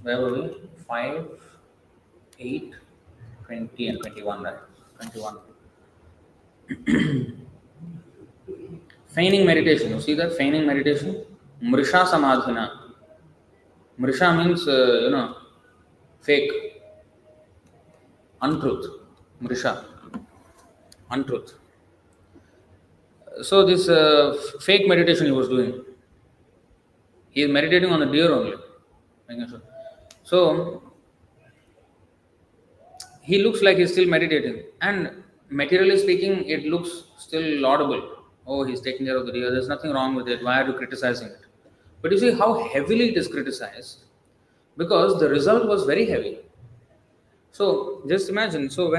where were we? 5, 8, 20 and 21, right? 21. Feigning meditation. You see that? Feigning meditation? Mrisha samadhina. Mrisha means, fake. Untruth. Mrisha. Untruth. So this fake meditation he was doing. He is meditating on the deer only. So he looks like he's still meditating. And materially speaking, it looks still laudable. Oh, he's taking care of the deer. There's nothing wrong with it. Why are you criticizing it? But you see how heavily it is criticized, because the result was very heavy. So just imagine. So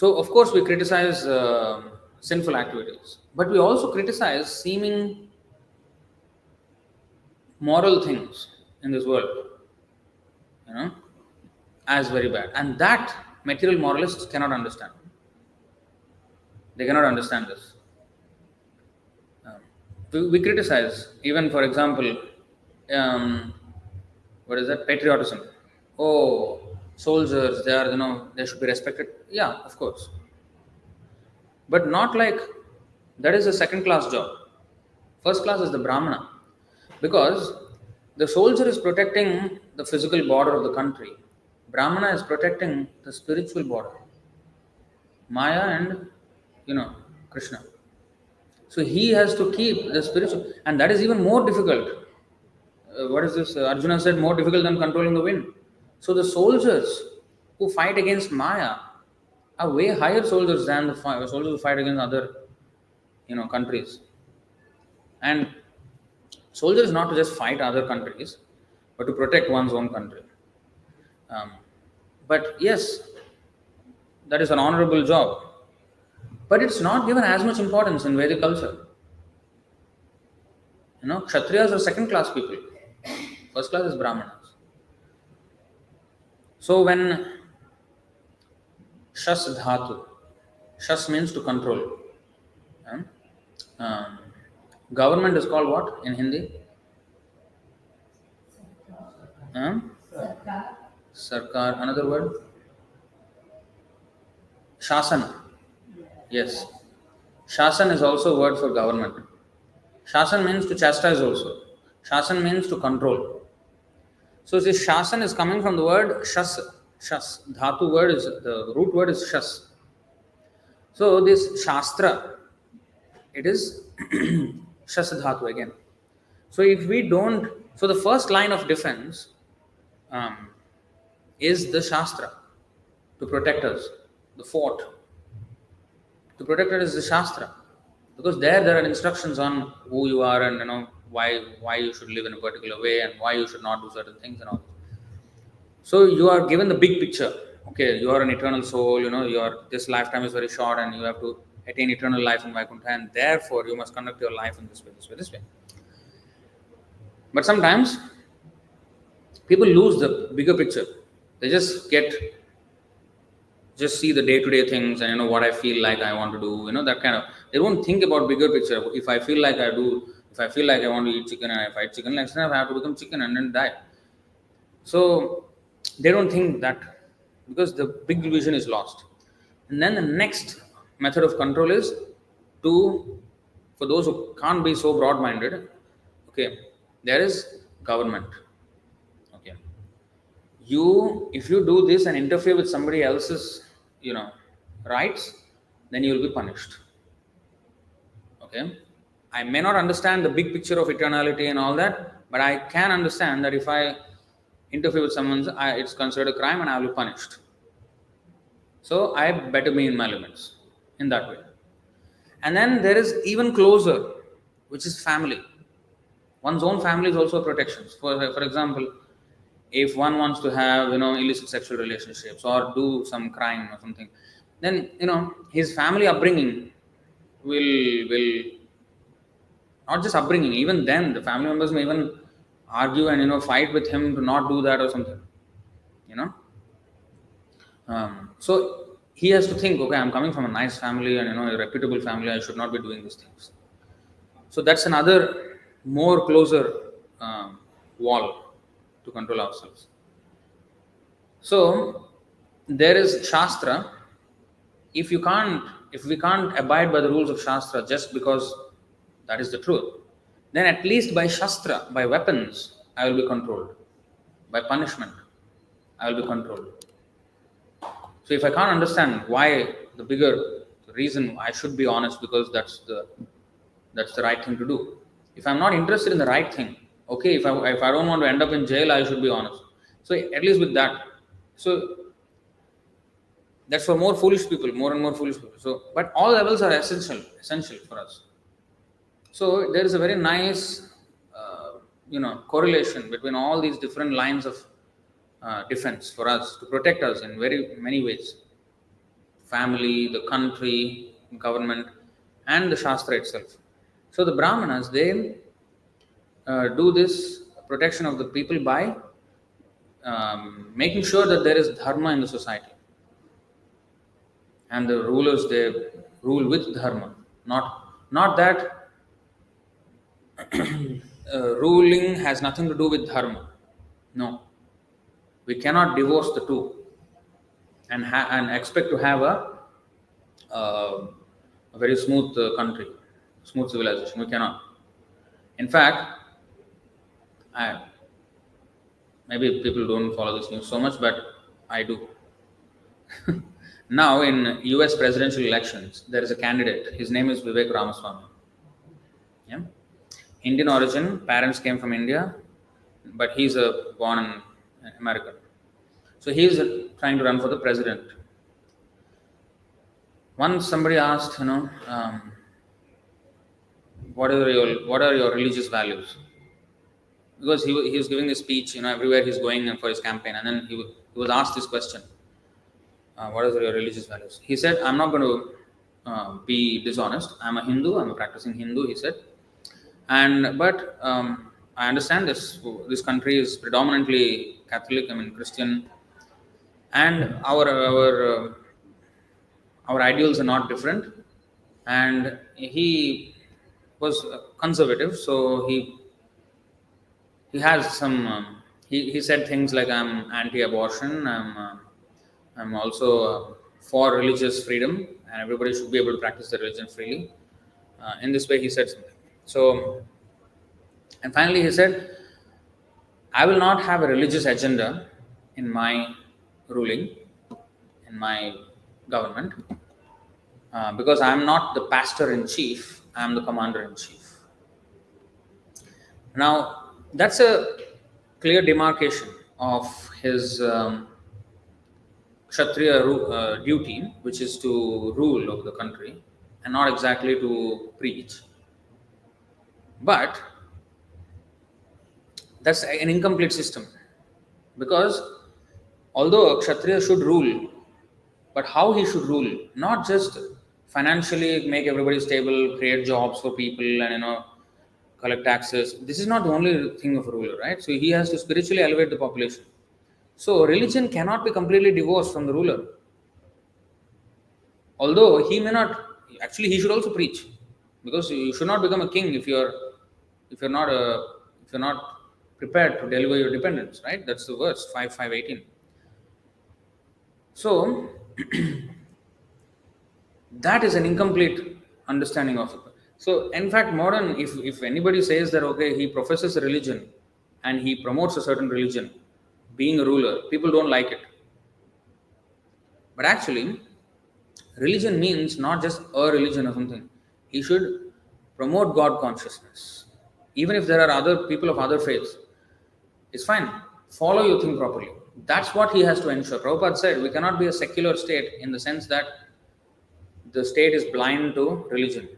of course we criticize sinful activities, but we also criticize seeming moral things in this world, as very bad. And that material moralists cannot understand. They cannot understand this. We criticize, even for example, what is that? Patriotism. Oh, soldiers, they are, they should be respected. Yeah, of course. But not like that is a second class job. First class is the Brahmana. Because the soldier is protecting the physical border of the country. Brahmana is protecting the spiritual border. Maya and, Krishna. So he has to keep the spiritual, and that is even more difficult. What is this? Arjuna said more difficult than controlling the wind. So the soldiers who fight against Maya are way higher soldiers than the soldiers who fight against other, countries. And soldier is not to just fight other countries, but to protect one's own country. But yes, that is an honorable job. But it's not given as much importance in Vedic culture. Kshatriyas are second class people. First class is Brahmanas. So when Shas Dhatu, Shas means to control. Government is called what in Hindi? Sarkar. Another word? Shasan. Yes. Shasan is also a word for government. Shasan means to chastise also. Shasan means to control. So this shasan is coming from the word shas. Shas. Dhatu word is, the root word is shas. So this shastra, it is shas dhatu again. So if we don't, so the first line of defense is the Shastra to protect us, the fort. To protect us is the Shastra, because there are instructions on who you are and why you should live in a particular way and why you should not do certain things and all. So you are given the big picture. Okay, you are an eternal soul. Your this lifetime is very short, and you have to attain eternal life in Vaikuntha, and therefore you must conduct your life in this way, this way, this way. But sometimes people lose the bigger picture. They just see the day-to-day things and what I feel like I want to do. That kind of. They don't think about bigger picture. If I feel like I do, if I feel like I want to eat chicken and if I eat chicken, next time I have to become chicken and then die. So they don't think that, because the big vision is lost. And then the next method of control is for those who can't be so broad-minded. Okay, there is government. Okay, if you do this and interfere with somebody else's rights, then you will be punished. Okay, I may not understand the big picture of eternality and all that, but I can understand that if I interfere with someone's, it's considered a crime and I will be punished. So I better be in my limits in that way. And then there is even closer, which is family. One's own family is also a protection. For example, if one wants to have illicit sexual relationships or do some crime or something, then his family upbringing will not just upbringing. Even then, the family members may even argue and fight with him to not do that or something. So he has to think, okay, I'm coming from a nice family and a reputable family. I should not be doing these things. So that's another more closer wall to control ourselves. So there is Shastra. If we can't abide by the rules of Shastra just because that is the truth, then at least by Shastra, by weapons, I will be controlled. By punishment, I will be controlled. So if I can't understand why, the reason I should be honest, because that's the right thing to do. If I'm not interested in the right thing, okay, if I don't want to end up in jail, I should be honest. So at least with that. So that's for more foolish people, more and more foolish people. So, but all levels are essential for us. So there is a very nice, correlation between all these different lines of defense for us to protect us in very many ways: family, the country, government, and the Shastra itself. So the Brahmanas, they do this protection of the people by making sure that there is dharma in the society, and the rulers, they rule with dharma, not that ruling has nothing to do with dharma. No, we cannot divorce the two and expect to have a very smooth country, smooth civilization. We cannot. In fact, maybe people don't follow this news so much, but I do. Now in US presidential elections, there is a candidate. His name is Vivek Ramaswamy. Yeah? Indian origin, parents came from India, but he's born in America. So he's trying to run for the president. Once somebody asked, what are your religious values? Because he was giving a speech, everywhere he's going for his campaign, and then he was asked this question: what are your religious values? He said, I'm not going to be dishonest. I'm a Hindu. I'm a practicing Hindu. He said, but I understand this country is predominantly Catholic. Christian, and our ideals are not different. And he was conservative, so he has some. He said things like, I'm anti-abortion. I'm also for religious freedom, and everybody should be able to practice their religion freely. In this way, he said something. So, and finally, he said, I will not have a religious agenda in my ruling, in my government, because I am not the pastor in chief, I am the commander in chief. Now, that's a clear demarcation of his Kshatriya duty, which is to rule over the country and not exactly to preach. But that's an incomplete system because although a Kshatriya should rule, but how he should rule, not just financially make everybody stable, create jobs for people, and collect taxes. This is not the only thing of a ruler, right? So he has to spiritually elevate the population. So religion cannot be completely divorced from the ruler. Although he may not, actually he should also preach, because you should not become a king if you're not if you're not prepared to deliver your dependence, right? That's the verse 5:18. So that is an incomplete understanding of it. So in fact, modern, if anybody says that okay, he professes a religion and he promotes a certain religion, being a ruler, people don't like it. But actually, religion means not just a religion or something. He should promote God consciousness. Even if there are other people of other faiths, it's fine. Follow your thing properly. That's what he has to ensure. Prabhupada said we cannot be a secular state in the sense that the state is blind to religion.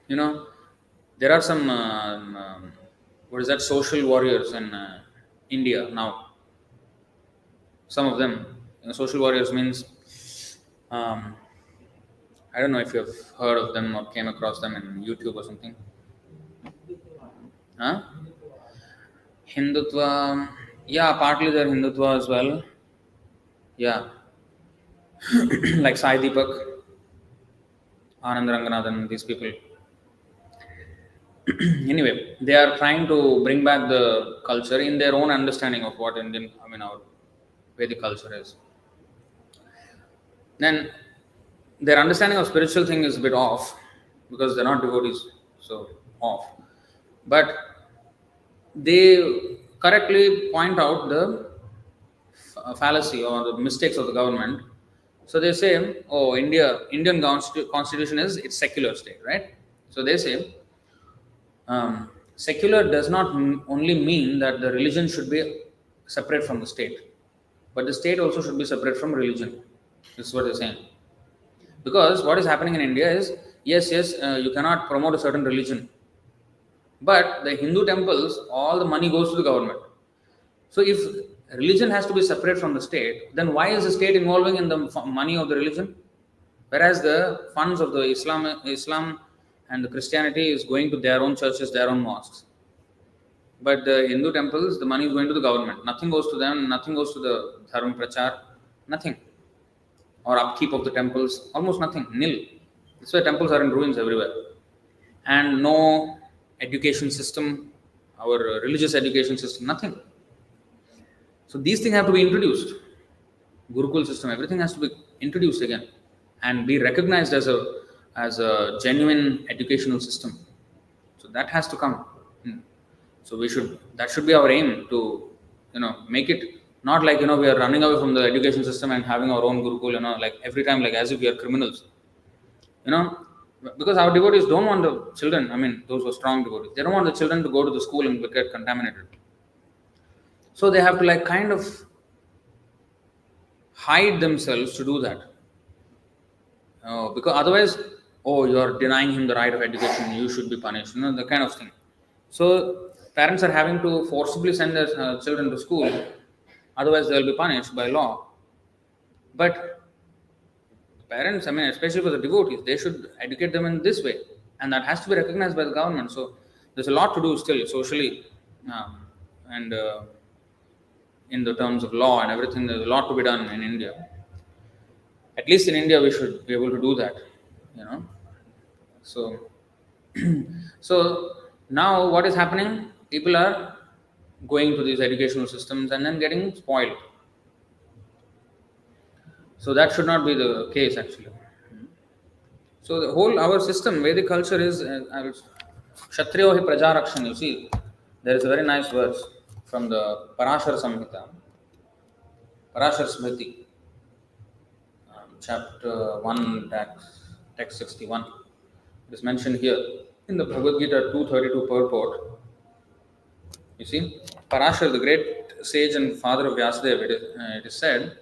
There are some, what is that, social warriors in India now. Some of them, social warriors means, um, I don't know if you've heard of them or came across them in YouTube or something. Huh? Hindutva, yeah, partly they're Hindutva as well. Yeah, like Sai Deepak, Anand Ranganathan, these people. Anyway, they are trying to bring back the culture in their own understanding of what our Vedic culture is. Then their understanding of spiritual thing is a bit off because they're not devotees, so off. But they correctly point out the fallacy or the mistakes of the government. So they say, "Oh, Indian constitution is it's secular state, right?" So they say, secular does not only mean that the religion should be separate from the state, but the state also should be separate from religion. This is what they're saying. Because what is happening in India is, yes, you cannot promote a certain religion, but the Hindu temples, all the money goes to the government. So if religion has to be separate from the state, then why is the state involving in the money of the religion? Whereas the funds of the Islam and the Christianity is going to their own churches, their own mosques. But the Hindu temples, the money is going to the government. Nothing goes to them, nothing goes to the Dharma Prachar, nothing. Or upkeep of the temples, almost nothing, nil. That's why temples are in ruins everywhere. And no education system, our religious education system, nothing. So these things have to be introduced. Gurukul system, everything has to be introduced again and be recognized as a genuine educational system. So that has to come. So that should be our aim to, make it not like, we are running away from the education system and having our own Gurukul, like every time, like as if we are criminals, because our devotees don't want the children, those who are strong devotees, they don't want the children to go to the school and get contaminated. So they have to like kind of hide themselves to do that. Because otherwise, you're denying him the right of education, you should be punished, the kind of thing. So parents are having to forcibly send their children to school, otherwise they will be punished by law. But parents, especially for the devotees, they should educate them in this way, and that has to be recognized by the government. So there's a lot to do still socially, and in the terms of law and everything. There's a lot to be done in India. At least in India, we should be able to do that. So, so now what is happening? People are going to these educational systems and then getting spoiled. So that should not be the case actually. So the whole our system, Vedic culture is Kshatriyo hi Prajarakshan. You see, there is a very nice verse from the Parashar Samhita, Parashar Smriti, chapter 1, text 61. It is mentioned here. In the Bhagavad Gita 232 purport, you see, Parashar, the great sage and father of Vyasadeva, it is said,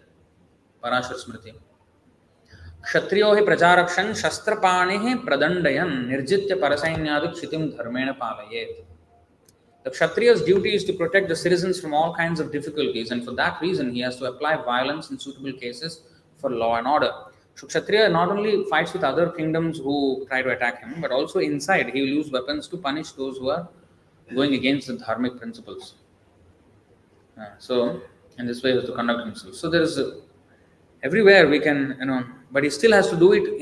Parashar Smriti, Kshatriyo hi prajarakshan shastrapani pradandayam nirjitya parasainyadu kshitim dharmena palayet. The Kshatriya's duty is to protect the citizens from all kinds of difficulties, and for that reason, he has to apply violence in suitable cases for law and order. So, Kshatriya not only fights with other kingdoms who try to attack him, but also inside, he will use weapons to punish those who are going against the dharmic principles. So, in this way, he has to conduct himself. So, there is everywhere we can, but he still has to do it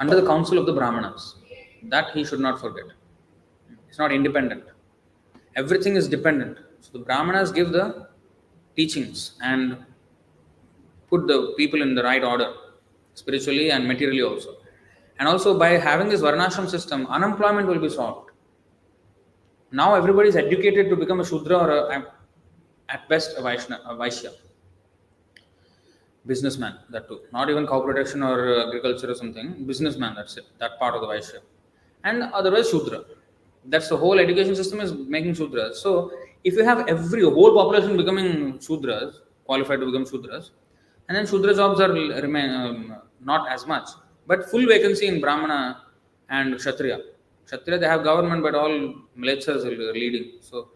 under the counsel of the Brahmanas. That he should not forget. It's not independent. Everything is dependent. So the Brahmanas give the teachings and put the people in the right order, spiritually and materially also. And also by having this Varnashram system, unemployment will be solved. Now everybody is educated to become a Shudra or at best a Vaishya. Businessman, that too. Not even cow protection or agriculture or something. Businessman, that's it. That part of the Vaishya. And otherwise Shudra. That's the whole education system is making Shudras. So, if you have whole population becoming Shudras, qualified to become Shudras, and then Shudra jobs are remain not as much, but full vacancy in Brahmana and Kshatriya. Kshatriya, they have government, but all Mlechas are leading. So,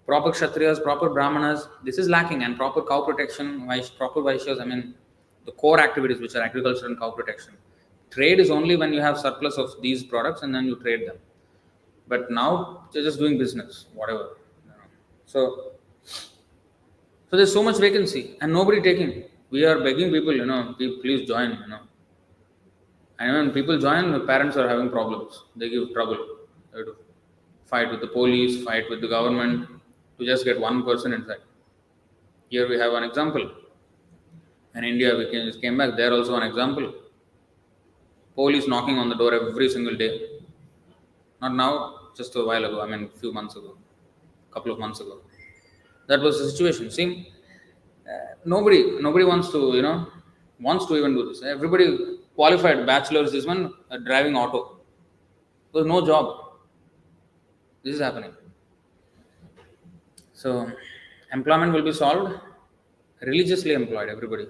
proper Kshatriyas, proper Brahmanas, this is lacking, and proper cow protection, proper Vaishyas, the core activities which are agriculture and cow protection. Trade is only when you have surplus of these products and then you trade them. But now they're just doing business, whatever. So there's so much vacancy and nobody taking. We are begging people, please join, And when people join, the parents are having problems. They give trouble. They have to fight with the police, fight with the government to just get one person inside. Here we have an example. In India, we just came back. There also an example. Police knocking on the door every single day. Not now, just a while ago, a few months ago, couple of months ago. That was the situation. See, nobody wants to, wants to even do this. Everybody qualified, bachelor's, this one, driving auto. There's no job. This is happening. So, employment will be solved, religiously employed, everybody.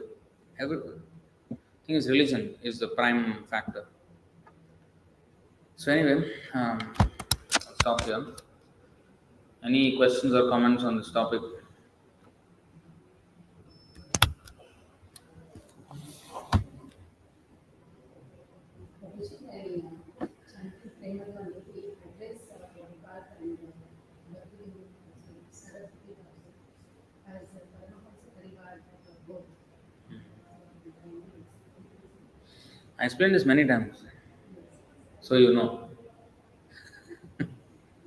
I think is religion is the prime factor. So anyway, I'll stop here. Any questions or comments on this topic? I explained this many times. So you know.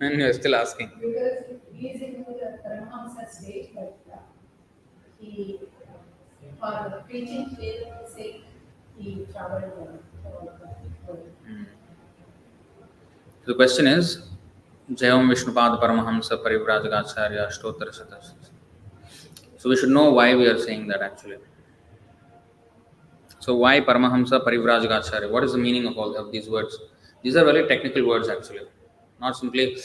And you're still asking. Because he is into the Paramahamsa stage, but he, for the preaching sake, he traveled The question is, Jayam Vishnupada Paramahamsa Parivrajagacharya Ashtottara Shatas. So we should know why we are saying that actually. So why Paramahamsa Parivrajagacharya? What is the meaning of all of these words? These are very technical words actually. Not simply,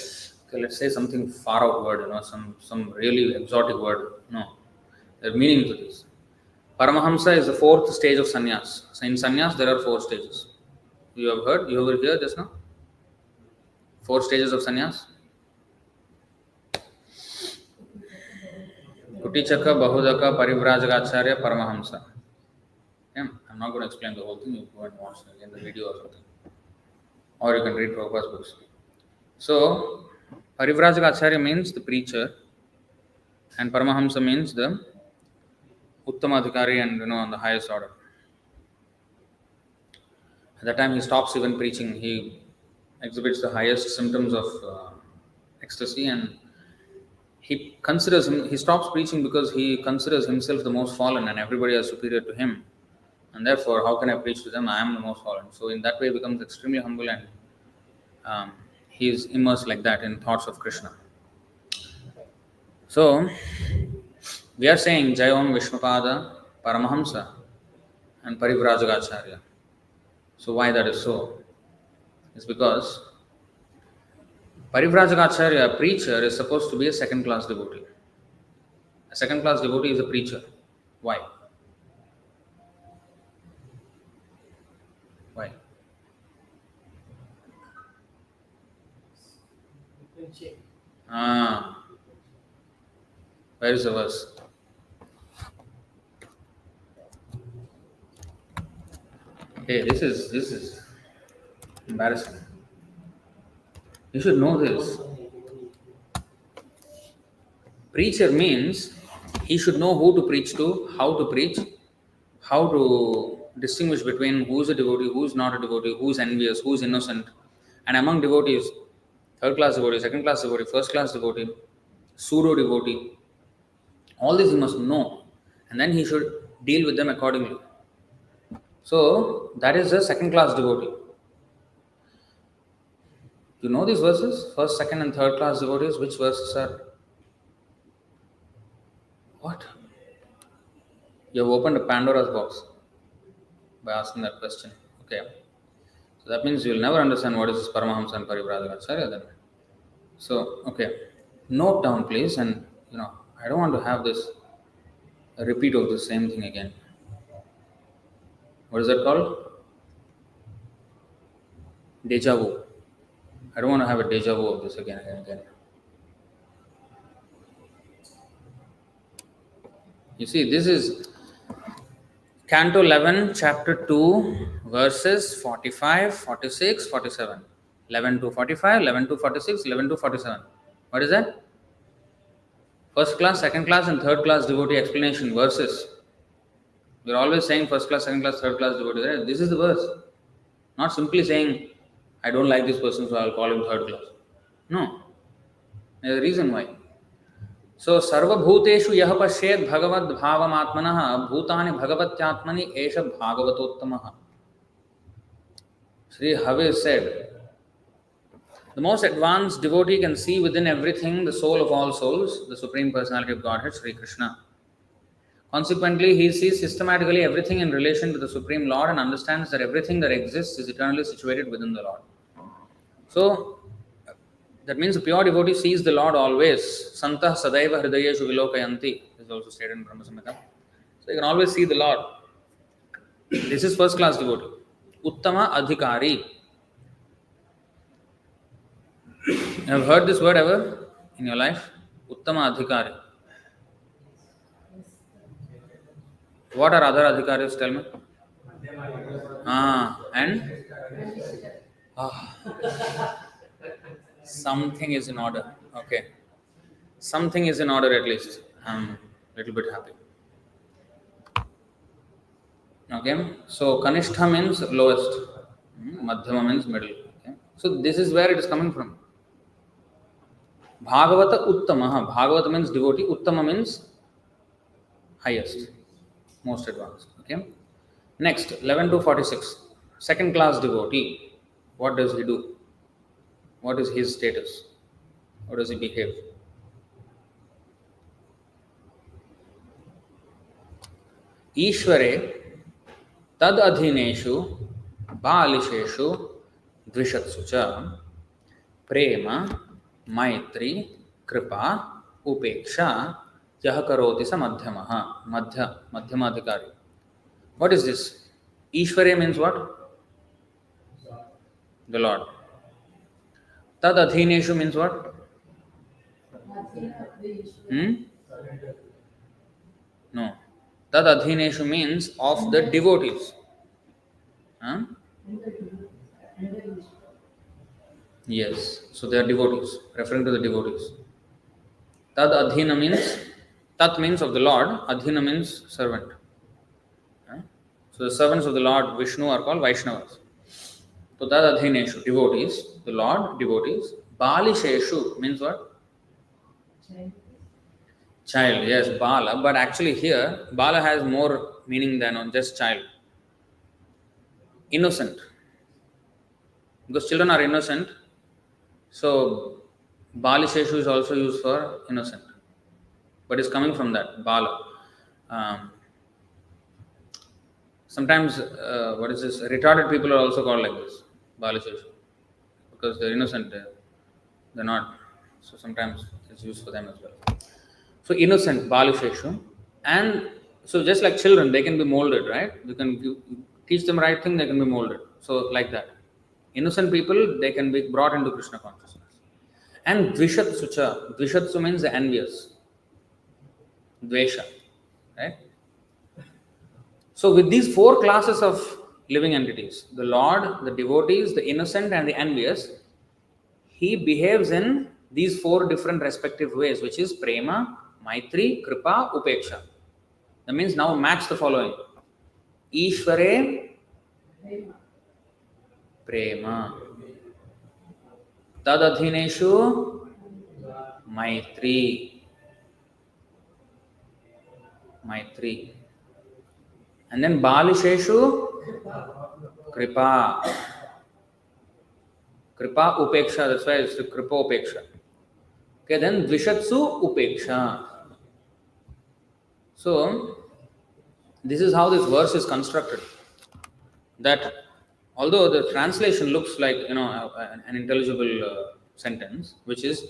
let's say something far out word, some really exotic word. No. There's meaning to this. Paramahamsa is the fourth stage of sannyas. So in sannyas there are 4 stages. You have heard? You were here just now? 4 stages of sannyas. Kutichaka, Bahudaka, Parivrajagacharya, Paramahamsa. Yeah, I'm not going to explain the whole thing. You go and watch again the video or something. Or you can read Prabhupada's books. So, Parivrajagacharya means the preacher, and Paramahamsa means the Uttamadhikari and on the highest order. At that time he stops even preaching. He exhibits the highest symptoms of ecstasy, and he stops preaching because he considers himself the most fallen and everybody is superior to him. And therefore, how can I preach to them? I am the most fallen. So in that way he becomes extremely humble, and he is immersed like that in thoughts of Krishna. So, we are saying Jayam Vishnupada Paramahamsa and Parivrajagacharya. So why that is so? is because Parivrajagacharya, a preacher, is supposed to be a second class devotee. A second class devotee is a preacher. Why? Why? Ah, where is the verse? Hey, this is embarrassing. You should know this. Preacher means he should know who to preach to, how to distinguish between who's a devotee, who's not a devotee, who's envious, who's innocent. And among devotees, third class devotee, second class devotee, first class devotee, pseudo devotee, all this he must know. And then he should deal with them accordingly. So that is a second class devotee. You know these verses? First, second, and third class devotees, which verses are? What? You have opened a Pandora's box by asking that question. Okay. So that means you will never understand what is this Paramahamsa and Parivrajagacharya then. So, okay. Note down, please, and I don't want to have this a repeat of the same thing again. What is that called? Deja vu. I don't want to have a deja vu of this again and again. You see, this is Canto 11, Chapter 2, verses 45, 46, 47. 11 to 45, 11 to 46, 11 to 47. What is that? First class, second class, and third class devotee explanation verses. We're always saying first class, second class, third class devotee. Right? This is the verse. Not simply saying, I don't like this person, so I'll call him third class. No. There's a reason why. So, sarvabhuteshu yah pashyed bhagavad bhavamatmanah bhutani bhagavatyatmani esha bhagavatottamaha. Sri Have said, the most advanced devotee can see within everything the soul of all souls, the Supreme Personality of Godhead, Hare Kṛṣṇa. Consequently, he sees systematically everything in relation to the Supreme Lord and understands that everything that exists is eternally situated within the Lord. So, that means a pure devotee sees the Lord always. Santah sadaiva hridayeshu vilokayanti is also stated in Brahma Samhita. So you can always see the Lord. This is first class devotee. Uttama adhikari. You have heard this word ever in your life? Uttama adhikari. What are other adhikaris? Tell me. And? Something is in order. Okay. Something is in order at least. I'm a little bit happy. Okay. So Kanishtha means lowest. Madhyama means middle. Okay. So this is where it is coming from. Bhagavata Uttamaha. Bhagavata means devotee. Uttama means highest. Most advanced. Okay. Next, 11 to 46. Second class devotee. What does he do? What is his status? How does he behave? Ishvare tad adhineshu balisheshu dvishatsu cha prema maitri kripa upeksha yah karoti sa madhyamaha madhyamadhikari. What is this? Ishvare means what? The Lord. Tad adhineshu means what? No. Tad adhineshu means of the devotees. Yes. So they are devotees, referring to the devotees. Tad adhina means, tat means of the Lord, adhina means servant. So the servants of the Lord Vishnu are called Vaishnavas. So tad adhineshu, devotees, the Lord, devotees. Balisheshu means what? Child, yes, Bala. But actually here, Bala has more meaning than just child. Innocent. Because children are innocent. So Balisheshu is also used for innocent. But it's coming from that, Bala. Sometimes, retarded people are also called like this, Balisheshu. because they're innocent, they're not. So sometimes it's used for them as well. So innocent, balisheshu. And so just like children, they can be molded, right? You teach them right thing, they can be molded. So like that. Innocent people, they can be brought into Krishna consciousness. And dvishatsu cha. Dvishatsu means the envious. Dvesha. Right? So with these four classes of living entities, the Lord, the devotees, the innocent and the envious, he behaves in these four different respective ways, which is prema, maitri, kripa, upeksha. That means now match the following. Ishvare, prema. Tadadhineshu, maitri. Maitri. And then balisheshu, kripa. Kripa upeksha, that's why it's the kripa upeksha. Okay, then dvishatsu upeksha. So, this is how this verse is constructed. That although the translation looks like, an intelligible sentence, which is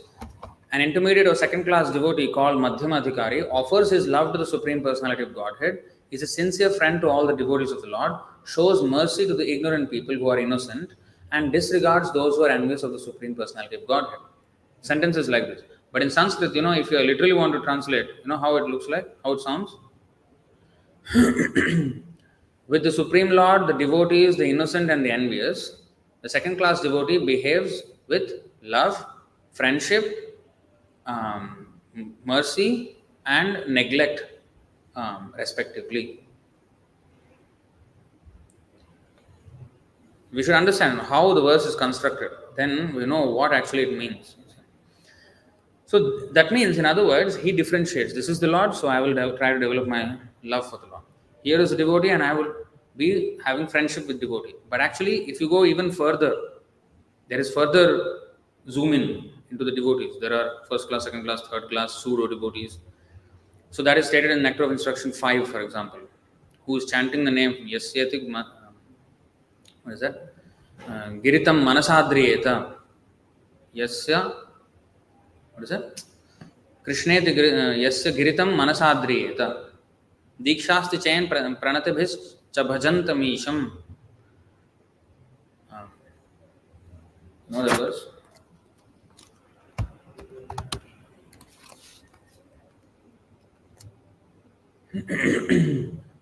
an intermediate or second class devotee called Madhyamadhikari offers his love to the Supreme Personality of Godhead, is a sincere friend to all the devotees of the Lord, shows mercy to the ignorant people who are innocent, and disregards those who are envious of the Supreme Personality of Godhead. Sentences like this. But in Sanskrit, if you literally want to translate, how it looks like, how it sounds. With the Supreme Lord, the devotees, the innocent and the envious, the second class devotee behaves with love, friendship, mercy and neglect, respectively. We should understand how the verse is constructed. Then we know what actually it means. So that means, in other words, he differentiates. This is the Lord, so I will try to develop my love for the Lord. Here is a devotee, and I will be having friendship with devotee. But actually, if you go even further, there is further zoom in into the devotees. There are first class, second class, third class, pseudo devotees. So that is stated in Nectar of Instruction 5, for example, who is chanting the name Yasyati. What is that? Giritam Manasadriyeta. Yasya. What is that? Krishneti Yasya Giritam Manasadriyeta. Dikshasti Chain Pranatibhis Chabhajantamisham. Know the verse?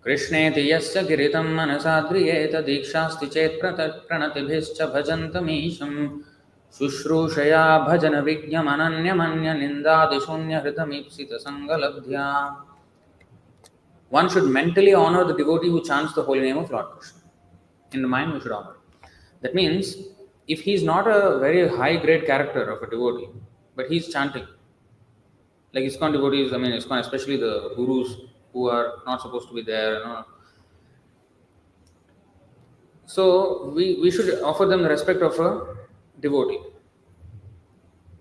Krishneti Yasya Giritam Manasadriyeta Dikshasti Chet Pranatibhis Chabhajantamisham. Shushrūshaya bhajana vigyam ananyamanya nindadishunya hritamipsita sangalabdhya. One should mentally honor the devotee who chants the holy name of Lord Krishna. In the mind, we should honor. That means, if he is not a very high-grade character of a devotee, but he is chanting, like ISKCON devotees, ISKCON, especially the gurus who are not supposed to be there. So, we should offer them the respect of a devotee.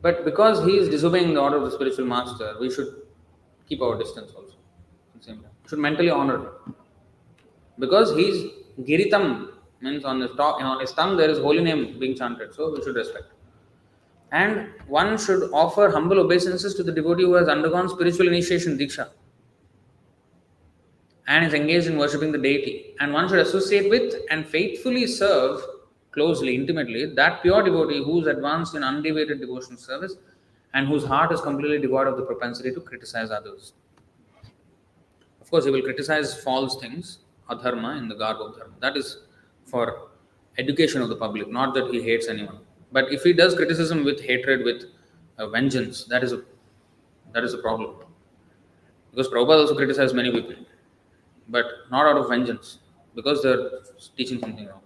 But because he is disobeying the order of the spiritual master, we should keep our distance also. At the same time, we should mentally honor him. Because he is Giritam, means on his tongue there is holy name being chanted, so we should respect. And one should offer humble obeisances to the devotee who has undergone spiritual initiation, Diksha, and is engaged in worshipping the deity. And one should associate with and faithfully serve closely, intimately, that pure devotee who is advanced in undeviated devotional service and whose heart is completely devoid of the propensity to criticize others. Of course, he will criticize false things, adharma, in the garb of dharma. That is for education of the public, not that he hates anyone. But if he does criticism with hatred, with vengeance, that is a problem. Because Prabhupada also criticized many people, but not out of vengeance, because they are teaching something wrong.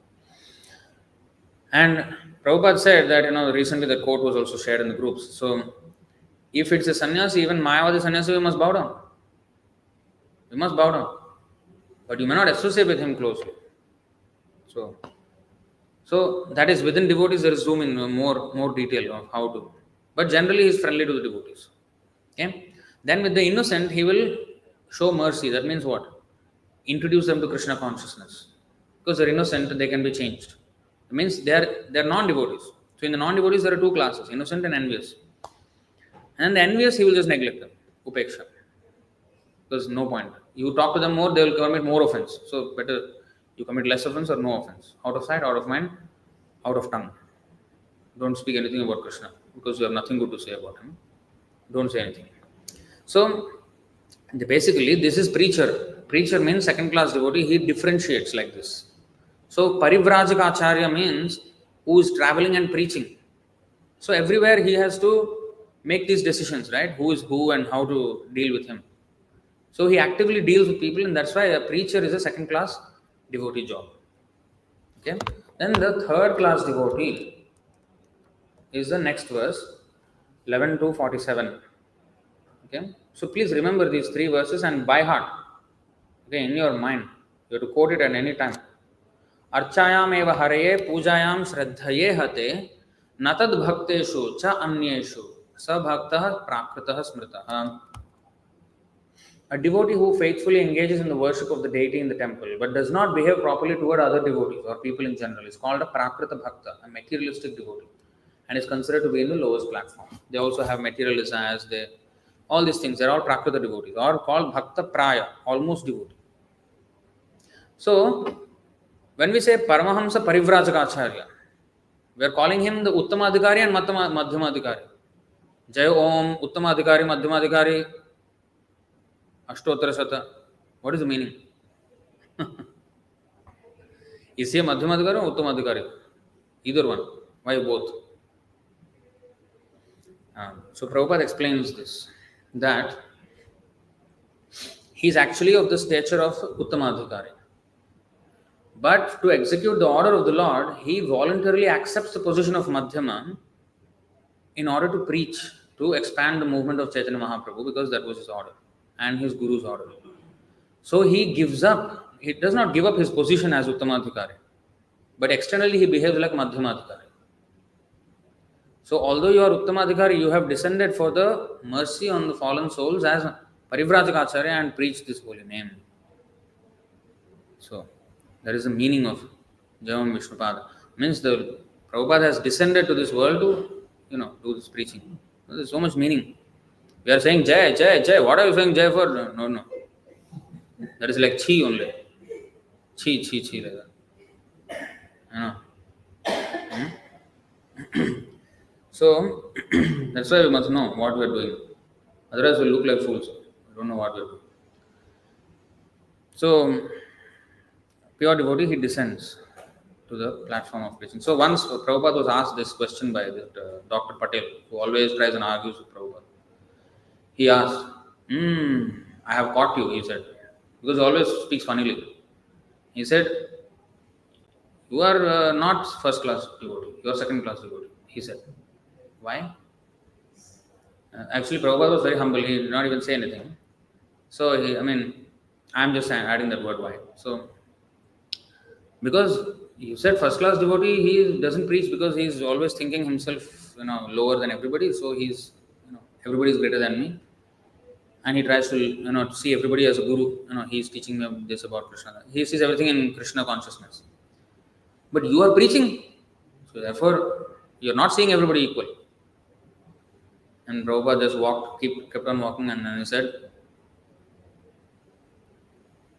And Prabhupada said that, recently the quote was also shared in the groups. So, if it's a sannyasi, even Mayavadi sannyasi, we must bow down. We must bow down. But you may not associate with him closely. So that is within devotees, there is zoom in more detail of how to. But generally, he is friendly to the devotees. Okay? Then with the innocent, he will show mercy. That means what? Introduce them to Krishna consciousness. Because they're innocent, they can be changed. It means they're non-devotees. So in the non-devotees, there are two classes, innocent and envious. And the envious, he will just neglect them, upeksha. Because no point. You talk to them more, they will commit more offense. So better you commit less offense or no offense. Out of sight, out of mind, out of tongue. Don't speak anything about Krishna because you have nothing good to say about him. Don't say anything. So basically, this is preacher. Preacher means second class devotee. He differentiates like this. So Parivrajaka Acharya means who is traveling and preaching. So everywhere he has to make these decisions, right? Who is who and how to deal with him. So he actively deals with people, and that's why a preacher is a second class devotee job. Okay. Then the third class devotee is the next verse, 11 to 47. Okay. So please remember these three verses and by heart. Okay, in your mind. You have to quote it at any time. Archayam eva hareye pujayam shraddhaye hate natad bhakteshu cha anyeshu sa bhaktah prakritah smritah. A devotee who faithfully engages in the worship of the deity in the temple but does not behave properly toward other devotees or people in general is called a prakrita bhakta, a materialistic devotee, and is considered to be in the lowest platform. They also have material desires, all these things, they're all prakrita devotees, or called bhakta praya, almost devotee. So, when we say Paramahamsa Parivrajaka, we are calling him the Uttamadhikari and Madhyamadhikari. Jai Om, Uttamadhikari, Madhyamadhikari, Ashtottara Shata. What is the meaning? Is he a Madhyamadhikari or Uttamadhikari? Either one. Why both? So Prabhupada explains this, that he is actually of the stature of Uttamadhikari. But to execute the order of the Lord, he voluntarily accepts the position of Madhyama in order to preach, to expand the movement of Chaitanya Mahaprabhu, because that was his order and his Guru's order. So he gives up, he does not give up his position as Uttamadhikari, but externally he behaves like Madhyamadhikari. So although you are Uttamadhikari, you have descended for the mercy on the fallen souls as Parivrajaka Acharya and preach this holy name. So that is the meaning of Javam Vishnupada. Means the Prabhupada has descended to this world to, do this preaching. There is so much meaning. We are saying Jai, Jai, Jai. What are you saying Jai for? No. That is like Chi only. Chi, like that. So, that's why we must know what we are doing. Otherwise, we look like fools. We don't know what we are doing. So, pure devotee, he descends to the platform of preaching. So, once Prabhupada was asked this question by Dr. Patel, who always tries and argues with Prabhupada. He asked, I have caught you, he said, because he always speaks funnily. He said, you are not first class devotee, you are second class devotee. He said, why? Actually, Prabhupada was very humble, he did not even say anything. So, I'm just adding that word why. So, because you said first class devotee, he doesn't preach because he's always thinking himself, lower than everybody. So he's, everybody is greater than me. And he tries to, see everybody as a guru. He's teaching me this about Krishna. He sees everything in Krishna consciousness. But you are preaching. So therefore, you're not seeing everybody equal. And Prabhupada just kept on walking, and then he said,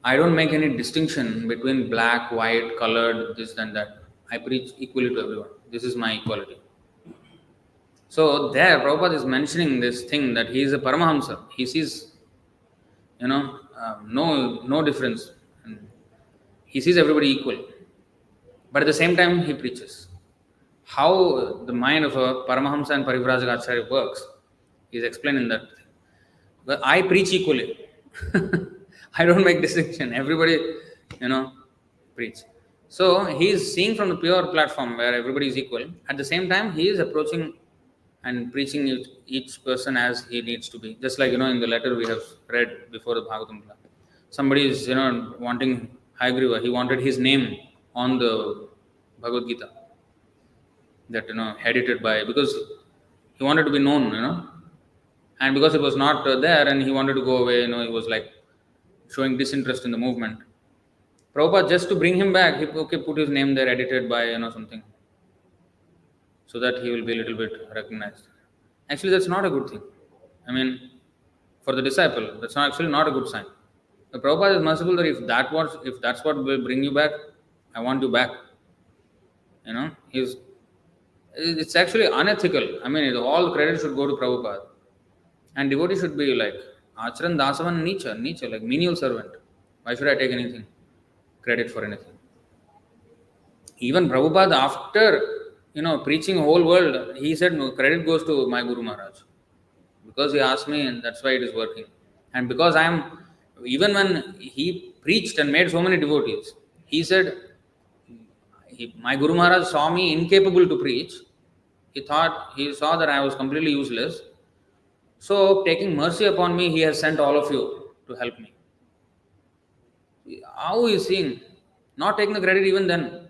I don't make any distinction between black, white, colored, this and that. I preach equally to everyone. This is my equality. So there, Prabhupada is mentioning this thing that he is a Paramahamsa. He sees, no difference. He sees everybody equal. But at the same time, he preaches. How the mind of a Paramahamsa and Parivrajaka Acharya works is explained in that thing. But I preach equally. I don't make distinction. Everybody, preach. So he is seeing from the pure platform where everybody is equal. At the same time, he is approaching and preaching each person as he needs to be. Just like, in the letter we have read before the Bhagavatam class. Somebody is, wanting Hayagriva. He wanted his name on the Bhagavad Gita. That, edited by, because he wanted to be known, and because it was not there and he wanted to go away, he was like showing disinterest in the movement. Prabhupada, just to bring him back, he put his name there, edited by, something. so that he will be a little bit recognized. Actually, that's not a good thing. I mean, for the disciple, that's actually not a good sign. The Prabhupada is merciful that if that's what will bring you back, I want you back. It's actually unethical. I mean, all credit should go to Prabhupada. And devotee should be like Acharan Dasavan Nicha, like menial servant. Why should I take anything? Credit for anything. Even Prabhupada, after preaching whole world, he said no, credit goes to my Guru Maharaj. Because he asked me, and that's why it is working. And because even when he preached and made so many devotees, he said, my Guru Maharaj saw me incapable to preach. He saw that I was completely useless. So, taking mercy upon me, he has sent all of you to help me. How is seeing? Not taking the credit even then.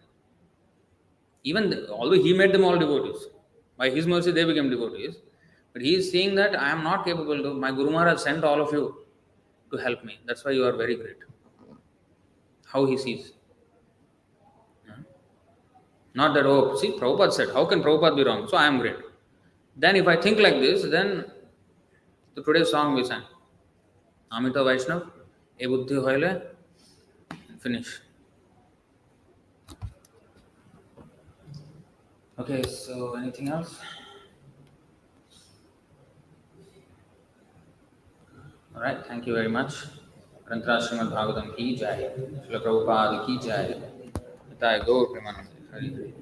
Although he made them all devotees. By his mercy, they became devotees. But he is seeing that I am not capable to. My Guru Maharaj sent all of you to help me. That's why you are very great. How he sees. Not that, see, Prabhupada said, how can Prabhupada be wrong? So I am great. Then if I think like this, then the today's song we sang. Amita Vaishnav, E Buddhi Hoile, finish. Okay, so anything else? Alright, thank you very much. Granthra Srimad Bhagavatam ki jai. Srila Prabhupada ki jai. Nitai Gaur Premanande. Hari Hari.